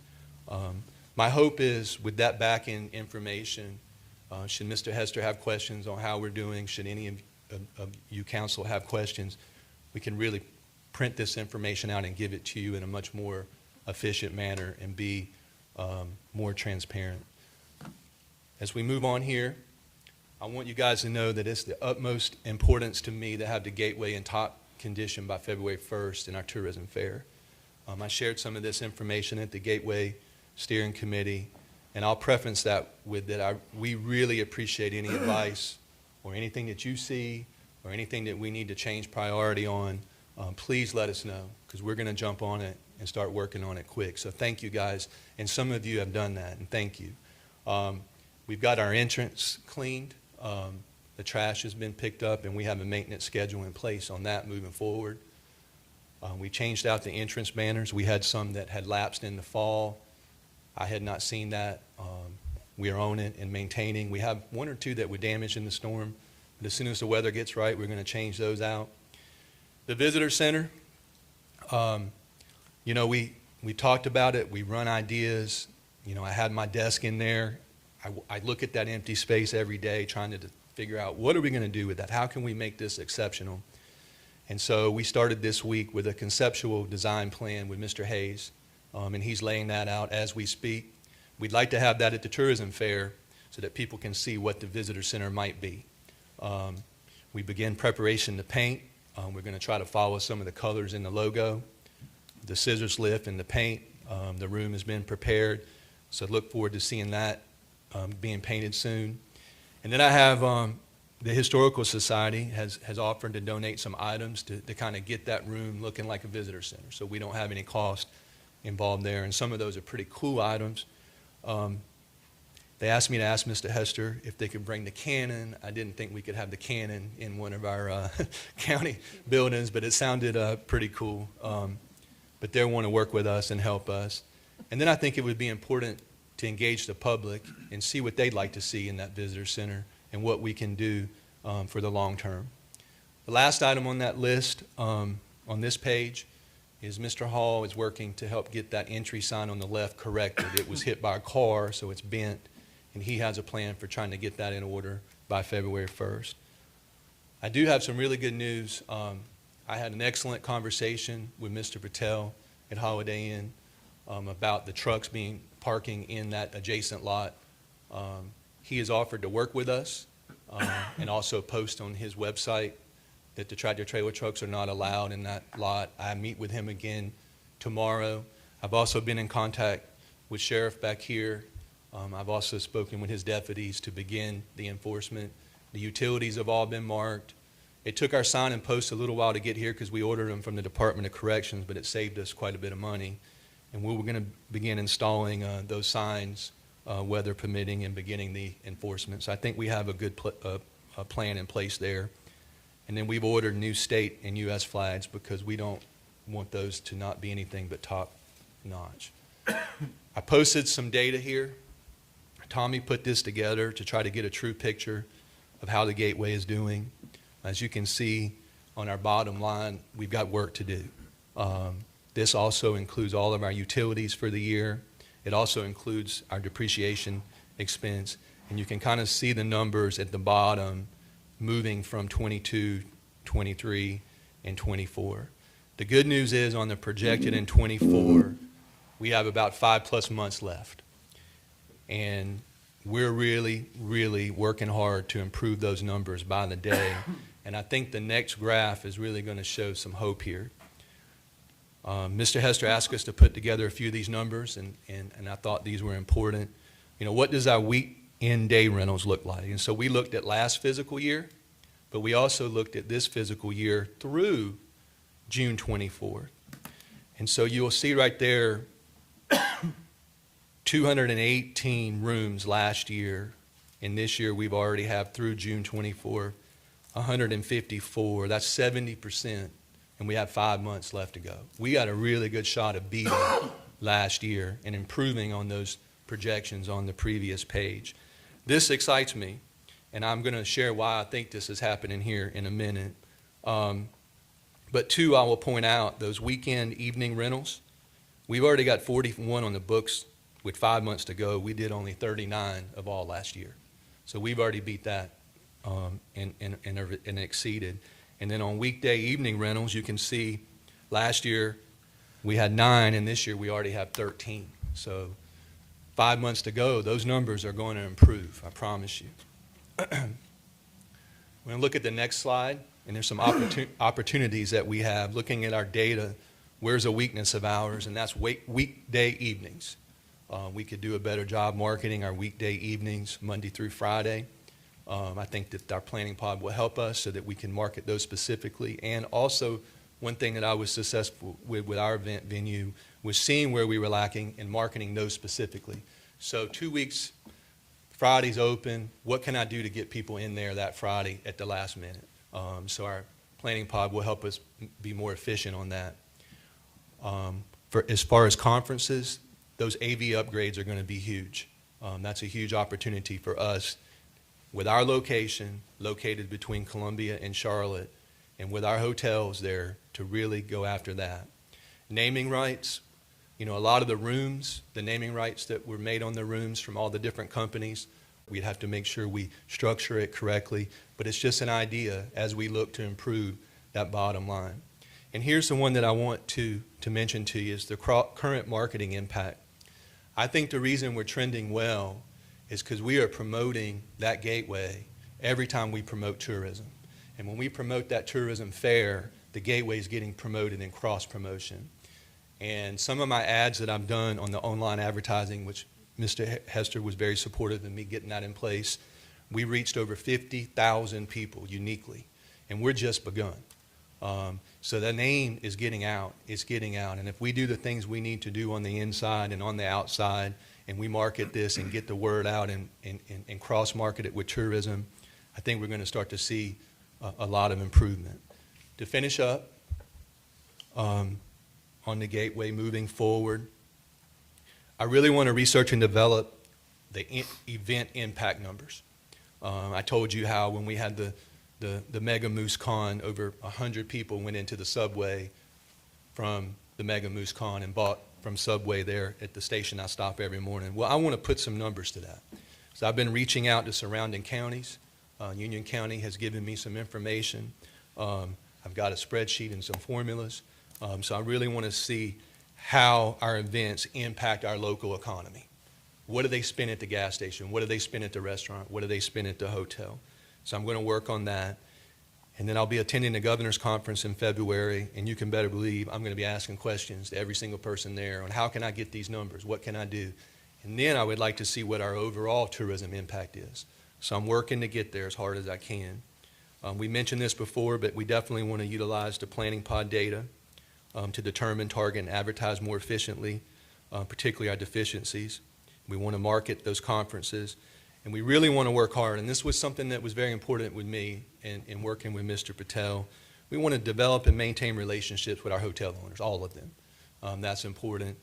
My hope is with that back-end information, should Mr. Hester have questions on how we're doing, should any of you council have questions, we can really print this information out and give it to you in a much more efficient manner and be more transparent. As we move on here, I want you guys to know that it's the utmost importance to me to have the Gateway in top condition by February 1st in our tourism fair. I shared some of this information at the Gateway Steering Committee, and I'll preference that with that we really appreciate any advice or anything that you see or anything that we need to change priority on. Please let us know, because we're going to jump on it and start working on it quick. So thank you guys, and some of you have done that, and thank you. We've got our entrance cleaned. The trash has been picked up, and we have a maintenance schedule in place on that moving forward. We changed out the entrance banners. We had some that had lapsed in the fall. I had not seen that. We are on it and maintaining. We have one or two that were damaged in the storm, but as soon as the weather gets right, we're going to change those out. The visitor center, you know, we talked about it. We run ideas. You know, I had my desk in there. I look at that empty space every day trying to figure out what are we going to do with that? How can we make this exceptional? And so we started this week with a conceptual design plan with Mr. Hayes, and he's laying that out as we speak. We'd like to have that at the tourism fair so that people can see what the visitor center might be. We begin preparation to paint. We're going to try to follow some of the colors in the logo, the scissors lift and the paint. The room has been prepared, so look forward to seeing that being painted soon. And then I have the Historical Society has offered to donate some items to kind of get that room looking like a visitor center, so we don't have any cost involved there. And some of those are pretty cool items. They asked me to ask Mr. Hester if they could bring the cannon. I didn't think we could have the cannon in one of our county buildings, but it sounded pretty cool. But they want to work with us and help us. And then I think it would be important to engage the public and see what they'd like to see in that visitor center and what we can do for the long term. The last item on that list on this page is Mr. Hall is working to help get that entry sign on the left corrected. It was hit by a car, so it's bent, and he has a plan for trying to get that in order by February 1st. I do have some really good news. I had an excellent conversation with Mr. Patel at Holiday Inn about the trucks parking in that adjacent lot. He has offered to work with us and also post on his website that the tractor-trailer trucks are not allowed in that lot. I meet with him again tomorrow. I've also been in contact with Sheriff back here. I've also spoken with his deputies to begin the enforcement. The utilities have all been marked. It took our sign and post a little while to get here because we ordered them from the Department of Corrections, but it saved us quite a bit of money. And we're going to begin installing those signs, weather permitting, and beginning the enforcement. So I think we have a good plan in place there. And then we've ordered new state and U.S. flags because we don't want those to not be anything but top notch. I posted some data here Tommy put this together to try to get a true picture of how the Gateway is doing. As you can see on our bottom line, we've got work to do. This also includes all of our utilities for the year. It also includes our depreciation expense. And you can kind of see the numbers at the bottom moving from 22, 23, and 24. The good news is on the projected in 24, we have about 5+ months left. And we're really, really working hard to improve those numbers by the day. And I think the next graph is really going to show some hope here. Mr. Hester asked us to put together a few of these numbers, and I thought these were important. You know, what does our weekend day rentals look like? And so we looked at last fiscal year, but we also looked at this fiscal year through June 24th. And so you'll see right there 218 rooms last year, and this year we've already have through June 24th 154. That's 70%, and we have 5 months left to go. We got a really good shot of beating last year and improving on those projections on the previous page. This excites me, and I'm going to share why I think this is happening here in a minute. But two, I will point out those weekend evening rentals. We've already got 41 on the books with 5 months to go. We did only 39 of all last year. So we've already beat that and exceeded. And then on weekday evening rentals, you can see last year we had 9, and this year we already have 13. So 5 months to go, those numbers are going to improve, I promise you. We're going to look at the next slide, and there's some opportunities that we have. Looking at our data, where's a weakness of ours, and that's weekday evenings. We could do a better job marketing our weekday evenings, Monday through Friday. I think that our planning pod will help us so that we can market those specifically. And also, one thing that I was successful with our event venue was seeing where we were lacking and marketing those specifically. So 2 weeks, Friday's open. What can I do to get people in there that Friday at the last minute? So our planning pod will help us be more efficient on that. As far as conferences, those AV upgrades are going to be huge. That's a huge opportunity for us with our location located between Columbia and Charlotte, and with our hotels there to really go after that. Naming rights, you know, a lot of the rooms, the naming rights that were made on the rooms from all the different companies, we'd have to make sure we structure it correctly, but it's just an idea as we look to improve that bottom line. And here's the one that I want to mention to you is the current marketing impact. I think the reason we're trending well is because we are promoting that Gateway every time we promote tourism. And when we promote that tourism fair, the Gateway is getting promoted in cross-promotion. And some of my ads that I've done on the online advertising, which Mr. Hester was very supportive of me getting that in place, we reached over 50,000 people uniquely, and we're just begun. So the name is getting out, it's getting out, and if we do the things we need to do on the inside and on the outside, and we market this and get the word out and cross-market it with tourism, I think we're going to start to see a lot of improvement. To finish up on the Gateway moving forward, I really want to research and develop the event impact numbers. I told you how when we had the Mega Moose Con, over 100 people went into the subway from the Mega Moose Con and bought from Subway there at the station I stop every morning. Well, I want to put some numbers to that. So I've been reaching out to surrounding counties. Union County has given me some information. I've got a spreadsheet and some formulas. So I really want to see how our events impact our local economy. What do they spend at the gas station? What do they spend at the restaurant? What do they spend at the hotel? So I'm going to work on that. And then I'll be attending the governor's conference in February, and you can better believe I'm going to be asking questions to every single person there on how can I get these numbers? What can I do? And then I would like to see what our overall tourism impact is. So I'm working to get there as hard as I can. We mentioned this before, but we definitely want to utilize the planning pod data to determine, target, and advertise more efficiently, particularly our deficiencies. We want to market those conferences. And we really want to work hard, and this was something that was very important with me in working with Mr. Patel. We want to develop and maintain relationships with our hotel owners, all of them. That's important.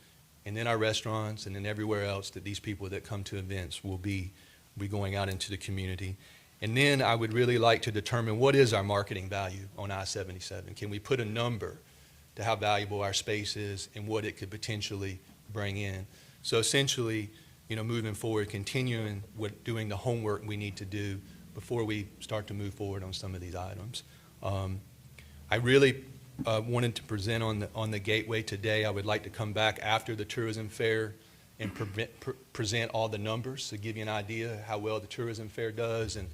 and then our restaurants, and then everywhere else that these people that come to events will be going out into the community. And then I would really like to determine what is our marketing value on I-77. Can we put a number to how valuable our space is and what it could potentially bring in? So essentially, moving forward, continuing doing the homework we need to do before we start to move forward on some of these items. I really wanted to present on the Gateway today. I would like to come back after the tourism fair and present all the numbers to give you an idea how well the tourism fair does and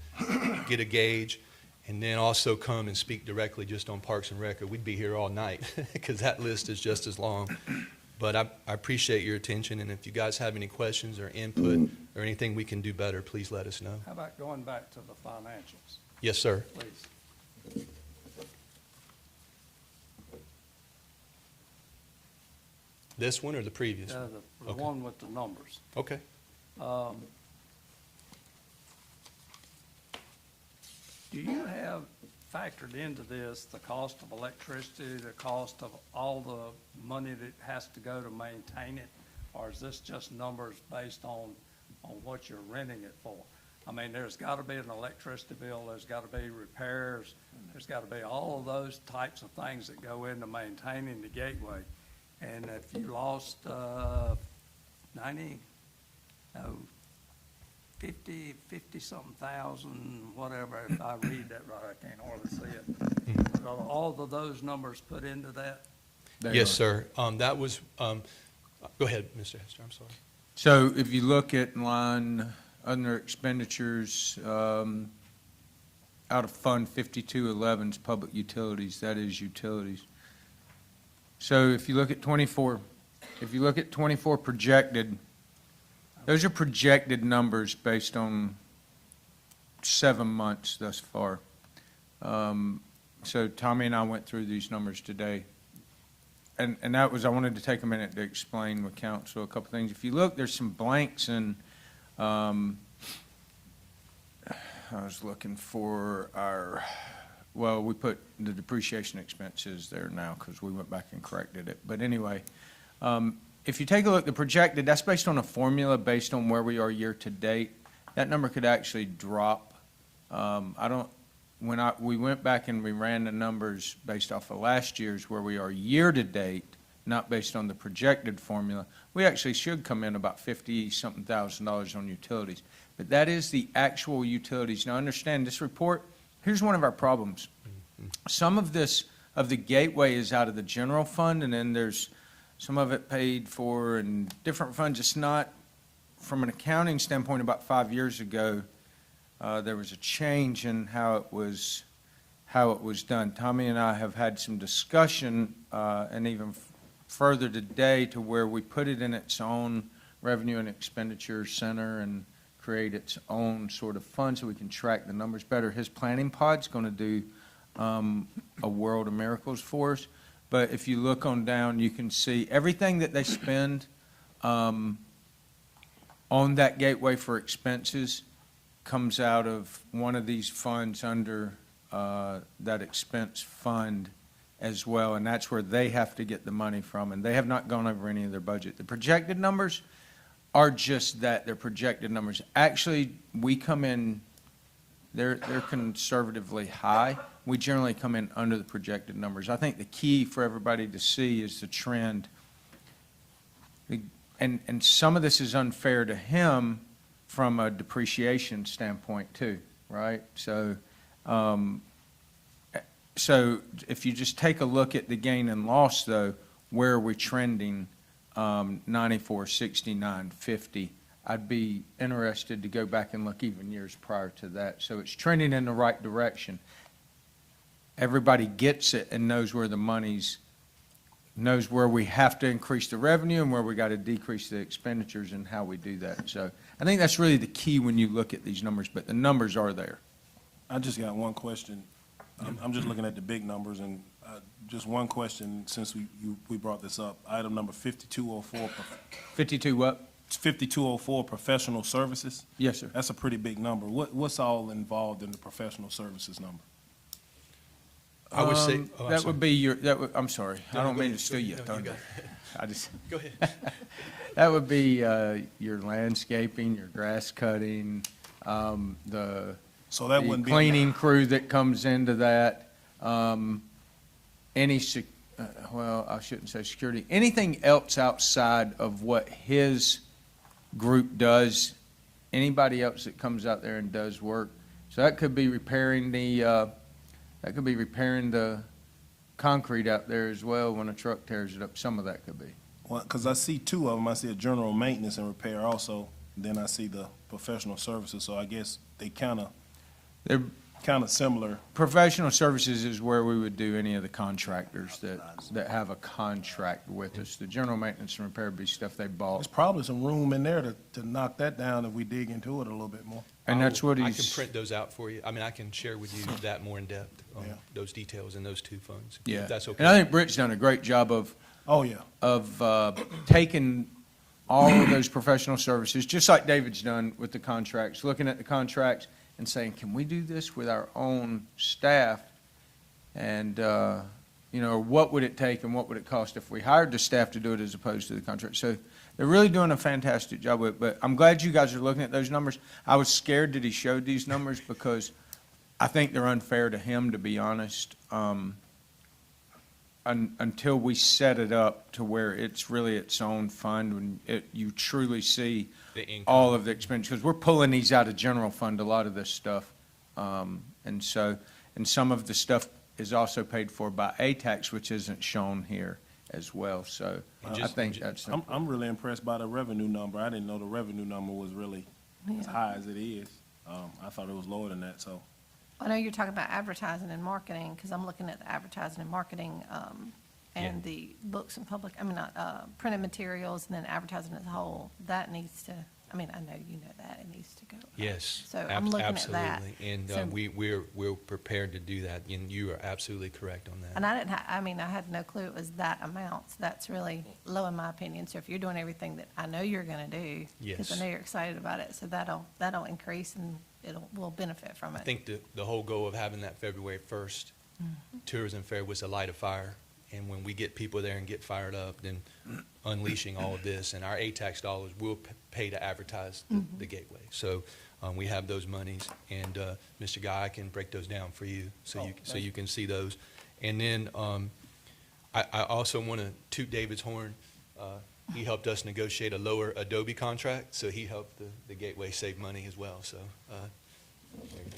get a gauge, and then also come and speak directly just on Parks and Rec. We'd be here all night because that list is just as long. But I appreciate your attention, and if you guys have any questions or input or anything we can do better, please let us know. How about going back to the financials, Yes, sir. please? This one or the previous one? The Okay. one with the numbers. Okay. Do you have factored into this the cost of electricity, the cost of all the money that has to go to maintain it? Or is this just numbers based on what you're renting it for? I mean, there's got to be an electricity bill, there's got to be repairs, there's got to be all of those types of things that go into maintaining the Gateway. And if you lost 50-something thousand, whatever, if I read that right, I can't hardly see it. Are all of those numbers put into that? Yes, sir. That was, go ahead, Mr. Hester, I'm sorry. So if you look at line under expenditures, out of Fund 5211's public utilities, that is utilities. So if you look at 24 projected, those are projected numbers based on 7 months thus far. So Tommy and I went through these numbers today. And that was, I wanted to take a minute to explain with council a couple things. If you look, there's some blanks in, I was looking for our, well, we put the depreciation expenses there now because we went back and corrected it. But anyway, if you take a look, the projected, that's based on a formula based on where we are year to date. That number could actually drop. We went back and we ran the numbers based off of last year's where we are year to date, not based on the projected formula, we actually should come in about 50-something thousand on utilities. But that is the actual utilities. Now understand this report, here's one of our problems. Some of this, of the Gateway is out of the general fund, and then there's some of it paid for in different funds. It's not, from an accounting standpoint, about 5 years ago, there was a change in how it was done. Tommy and I have had some discussion, and even further today, to where we put it in its own revenue and expenditure center and create its own sort of fund so we can track the numbers better. His planning pod's going to do a world of miracles for us. But if you look on down, you can see everything that they spend on that Gateway for expenses comes out of one of these funds under that expense fund as well, and that's where they have to get the money from, and they have not gone over any of their budget. The projected numbers are just that, they're projected numbers. Actually, we come in, they're conservatively high. We generally come in under the projected numbers. I think the key for everybody to see is the trend. And some of this is unfair to him from a depreciation standpoint too, right? So if you just take a look at the gain and loss though, where are we trending, 94, 69, 50? I'd be interested to go back and look even years prior to that. So it's trending in the right direction. Everybody gets it and knows where the money's, knows where we have to increase the revenue and where we got to decrease the expenditures and how we do that. So I think that's really the key when you look at these numbers, but the numbers are there. I just got one question. I'm just looking at the big numbers, and just one question since we brought this up. Item number 5204. 52 what? 5204, professional services. Yes, sir. That's a pretty big number. What's all involved in the professional services number? I would say, oh, I'm That sorry. would be your, I'm sorry, I No, don't go mean ahead. to steal your No, you thunder. go I just, Go ahead. that would be your landscaping, your grass cutting, the So that the wouldn't be. cleaning crew that comes into that, any, well, I shouldn't say security, anything else outside of what his group does, anybody else that comes out there and does work. So that could be repairing the concrete out there as well when a truck tears it up. Some of that could be. Well, because I see two of them. I see a general maintenance and repair also. Then I see the professional services. So I guess they kind They're of similar. Professional services is where we would do any of the contractors that have a contract with us. The general maintenance and repair would be stuff they There's bought. probably some room in there to knock that down if we dig into it a little bit more. And that's what I can he's, print those out for you. I mean, I can share with you that more in depth, Yeah. those details in those two funds. if yeah. That's okay. And I think Britt's done a great job Oh, yeah. of taking all of those professional services, just like David's done with the contracts, looking at the contracts and saying, can we do this with our own staff? And, what would it take and what would it cost if we hired the staff to do it as opposed to the contract? So they're really doing a fantastic job with it, but I'm glad you guys are looking at those numbers. I was scared that he showed these numbers because I think they're unfair to him, to be honest. Until we set it up to where it's really its own fund, when you truly see The income. all of the expenditures, because we're pulling these out of general fund, a lot of this stuff. And some of the stuff is also paid for by A-Tax, which isn't shown here as well, so And I just- think that's, I'm really impressed by the revenue number. I didn't know the revenue number was really as Yeah. high as it is. I thought it was lower than that, so. I know you're talking about advertising and marketing, because I'm looking at the advertising and marketing, and Yeah. the books and printed materials, and then advertising as a whole. That needs to, I know you know that, it needs to go up. Yes. So I'm looking at that. Absolutely. And So- we're prepared to do that, and you are absolutely correct on that. And I didn't, I had no clue it was that amount. So that's really low in my opinion. So if you're doing everything that I know you're gonna do, because I Yes. know you're excited about it, so that'll increase and we'll benefit from I it. think the whole goal of having that February 1st tourism fair was to light a fire. And when we get people there and get fired up, then unleashing all of this, and our A-Tax dollars will pay to advertise the Gateway. So we have those monies, and Mr. Guy, I can break those down for you, so you can see those. And then I also want to toot David's horn. He helped us negotiate a lower Adobe contract, so he helped the Gateway save money as well, so there you go.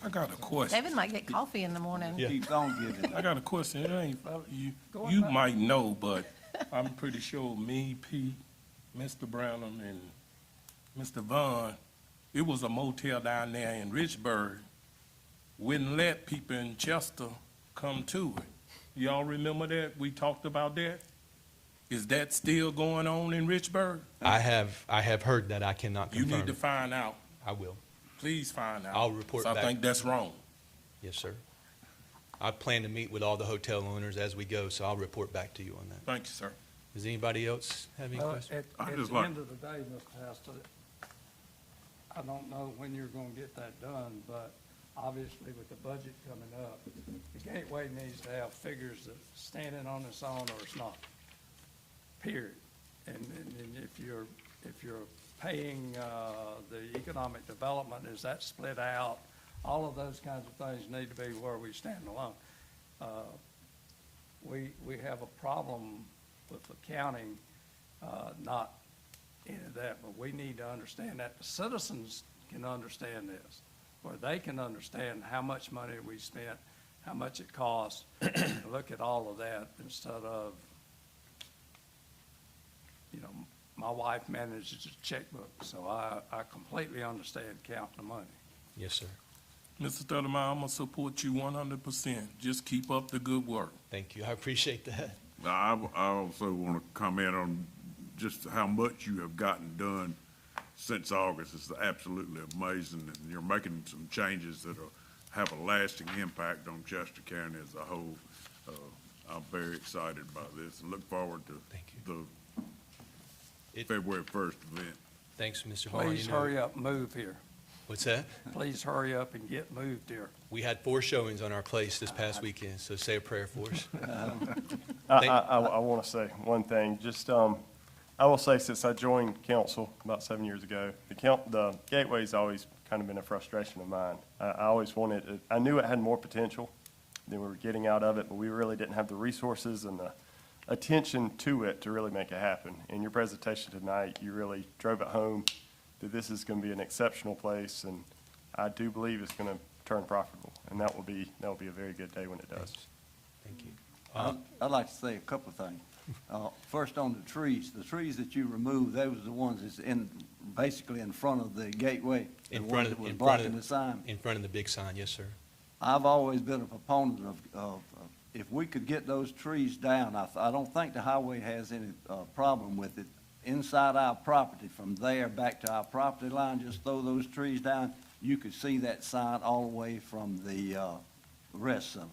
I got a question. David might get coffee in the morning. Yeah. Keep on giving. I got a question. It ain't, Go you ahead. might know, but I'm pretty sure me, Pete, Mr. Brownham, and Mr. Vaughn, it was a motel down there in Richburg. Wouldn't let people in Chester come to it. Y'all remember that? We talked about that? Is that still going on in Richburg? I have heard that. I cannot You confirm. need to find out. I will. Please find out. I'll report 'Cause back. I think that's wrong. Yes, sir. I plan to meet with all the hotel owners as we go, so I'll report back to you on that. Thank you, sir. Does anybody else have any questions? I At just the like- end of the day, Mr. Hester, I don't know when you're gonna get that done, but obviously with the budget coming up, the Gateway needs to have figures that's standing on its own or it's not, period. And if you're paying, the economic development, is that split out? All of those kinds of things need to be where we stand alone. We have a problem with the county, not any of that, but we need to understand that the citizens can understand this, where they can understand how much money we spent, how much it costs, and look at all of that instead of, my wife manages a checkbook, so I completely understand counting the money. Yes, sir. Mr. Stoudemire, I'm gonna support you 100%. Just keep up the good work. Thank you. I appreciate that. I also want to comment on just how much you have gotten done since August. It's absolutely amazing, and you're making some changes that will have a lasting impact on Chester County as a whole. I'm very excited about this and look forward to Thank the It- February 1st event. Thanks, Mr. Vaughn. Please hurry up, move here. What's that? Please hurry up and get moved here. We had 4 showings on our place this past weekend, so say a prayer for us. I want to say one thing, just, I will say, since I joined council about 7 years ago, the Gateway's always kind of been a frustration of mine. I always wanted, I knew it had more potential than we were getting out of it, but we really didn't have the resources and the attention to it to really make it happen. In your presentation tonight, you really drove it home that this is going to be an exceptional place, and I do believe it's going to turn profitable, and that will be a very good day when it does. Thank you. I'd like to say a couple of things. First, on the trees that you removed, those are the ones that's basically in front of the gateway, the In ones front that of, was in front blocking of, the sign. in front of the big sign, yes, sir. I've always been a proponent of if we could get those trees down, I don't think the highway has any problem with it. Inside our property, from there back to our property line, just throw those trees down, you could see that sign all the way from the rest center.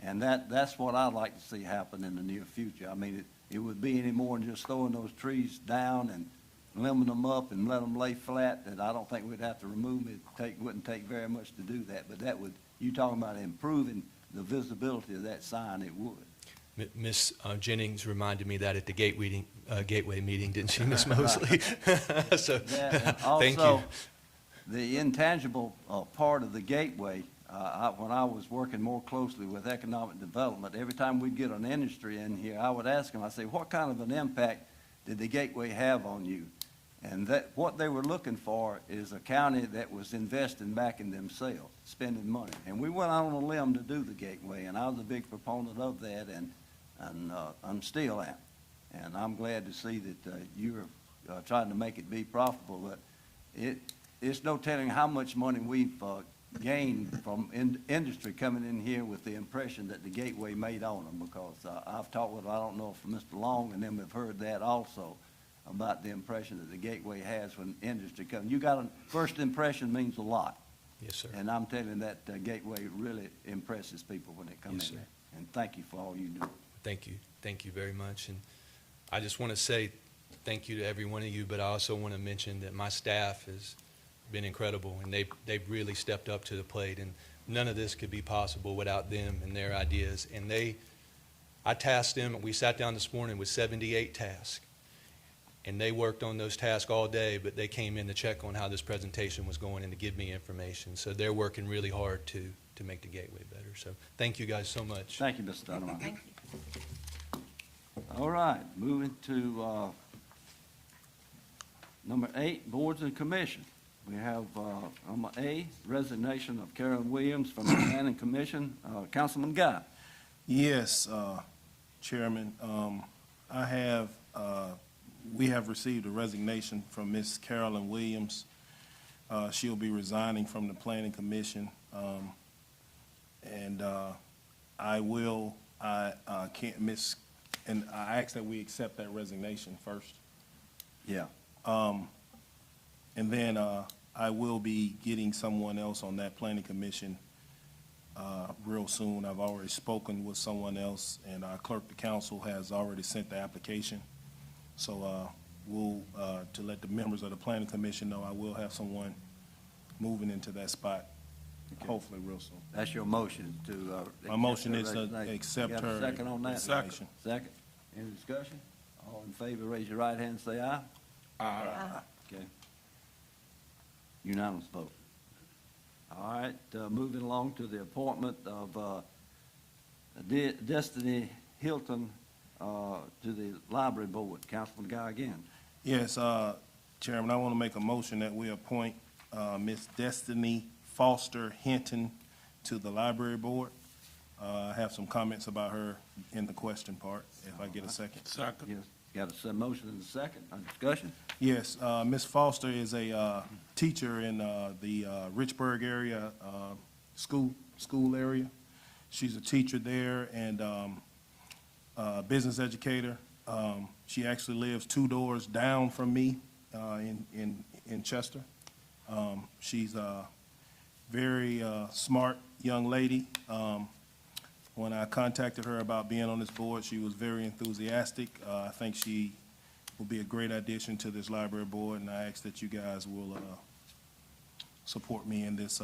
And that's what I'd like to see happen in the near future. I mean, it would be any more than just throwing those trees down and limbing them up and let them lay flat, that I don't think we'd have to remove them. Wouldn't take very much to do that, but that would, you talking about improving the visibility of that sign, it would. Ms. Jennings reminded me that at the Gateway meeting, didn't she, Ms. Mosley? So, Yeah, and thank you. also, the intangible part of the gateway, when I was working more closely with economic development, every time we'd get an industry in here, I would ask them, I say, what kind of an impact did the gateway have on you? And what they were looking for is a county that was investing back in themselves, spending money. And we went out on a limb to do the gateway, and I was a big proponent of that, and I'm still am. And I'm glad to see that you're trying to make it be profitable, but it's no telling how much money we've gained from industry coming in here with the impression that the gateway made on them, because I've talked with, I don't know if Mr. Long and them have heard that also, about the impression that the gateway has when industry comes. You got a first impression means a lot. Yes, sir. And I'm telling you that gateway really impresses people when they come Yes, in sir. there. And thank you for all you do. Thank you. Thank you very much. And I just want to say thank you to every one of you, but I also want to mention that my staff has been incredible, and they've really stepped up to the plate, and none of this could be possible without them and their ideas. And I tasked them, we sat down this morning with 78 tasks, and they worked on those tasks all day, but they came in to check on how this presentation was going and to give me information. So they're working really hard to make the gateway better. So thank you guys so much. Thank you, Mr. Donovan. Thank you. All right, moving to number 8, boards and commission. We have number A, resignation of Carolyn Williams from the Planning Commission. Councilman Guy. Yes, Chairman, we have received a resignation from Ms. Carolyn Williams. She'll be resigning from the Planning Commission. And I can't miss, and I ask that we accept that resignation first. Yeah. And then I will be getting someone else on that Planning Commission real soon. I've already spoken with someone else, and our clerk to council has already sent the application. So we'll, to let the members of the Planning Commission know, I will have someone moving into that spot, hopefully real soon. That's your motion to My motion accept is her to resignation. accept Got a her second on that? resignation. Second. Any discussion? All in favor, raise your right hand and say aye. Aye. Okay. Unanimous vote. All right, moving along to the appointment of Destiny Hilton to the library board. Councilman Guy again. Yes, Chairman, I want to make a motion that we appoint Ms. Destiny Foster Hinton to the library board. I have some comments about her in the question part, if I get a second. Second. Yes, got a motion and a second. Discussion? Yes, Ms. Foster is a teacher in the Richburg area, school area. She's a teacher there and business educator. She actually lives 2 doors down from me in Chester. She's a very smart young lady. When I contacted her about being on this board, she was very enthusiastic. I think she will be a great addition to this library board, and I ask that you guys will support me in this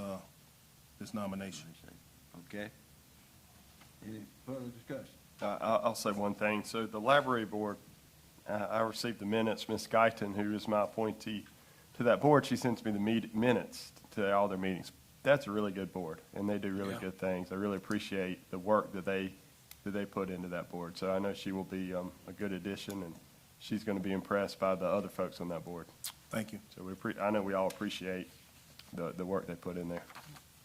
nomination. Okay? Any further discussion? I'll say one thing. So the library board, I received the minutes. Ms. Guyton, who is my appointee to that board, she sends me the minutes to all their meetings. That's a really good board, and they do really Yeah. good things. I really appreciate the work that they put into that board. So I know she will be a good addition, and she's going to be impressed by the other folks on that board. Thank you. So I know we all appreciate the work they put in there.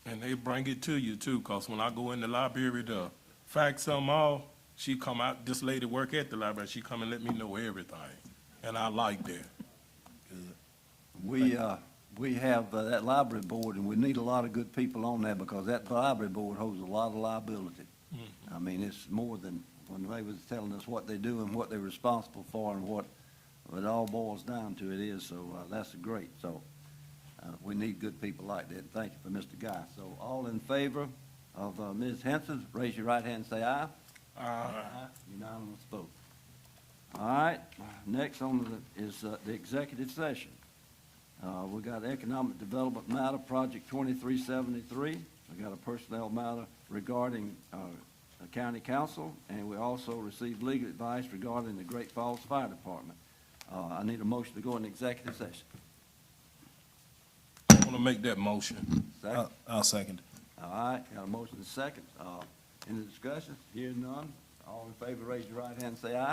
And they bring it to you too, 'cause when I go in the library to fax some off, she come out, this lady work at the library, she come and let me know everything. And I like that. We have that library board, and we need a lot of good people on there, because that library board holds a lot of liability. I mean, it's more than, when they was telling us what they do and what they're responsible for and what it all boils down to, it is, so that's great. So we need good people like that. Thank you for Mr. Guy. So all in favor of Ms. Henson, raise your right hand and say aye. Aye. Unanimous vote. All right, next on is the executive session. We got economic development matter, project 2373. We got a personnel matter regarding the county council, and we also received legal advice regarding the Great Falls Fire Department. I need a motion to go into executive session. I wanna make that motion. Second? I'll second. All right, got a motion and a second. Any discussion? Hearing none. All in favor, raise your right hand and say aye.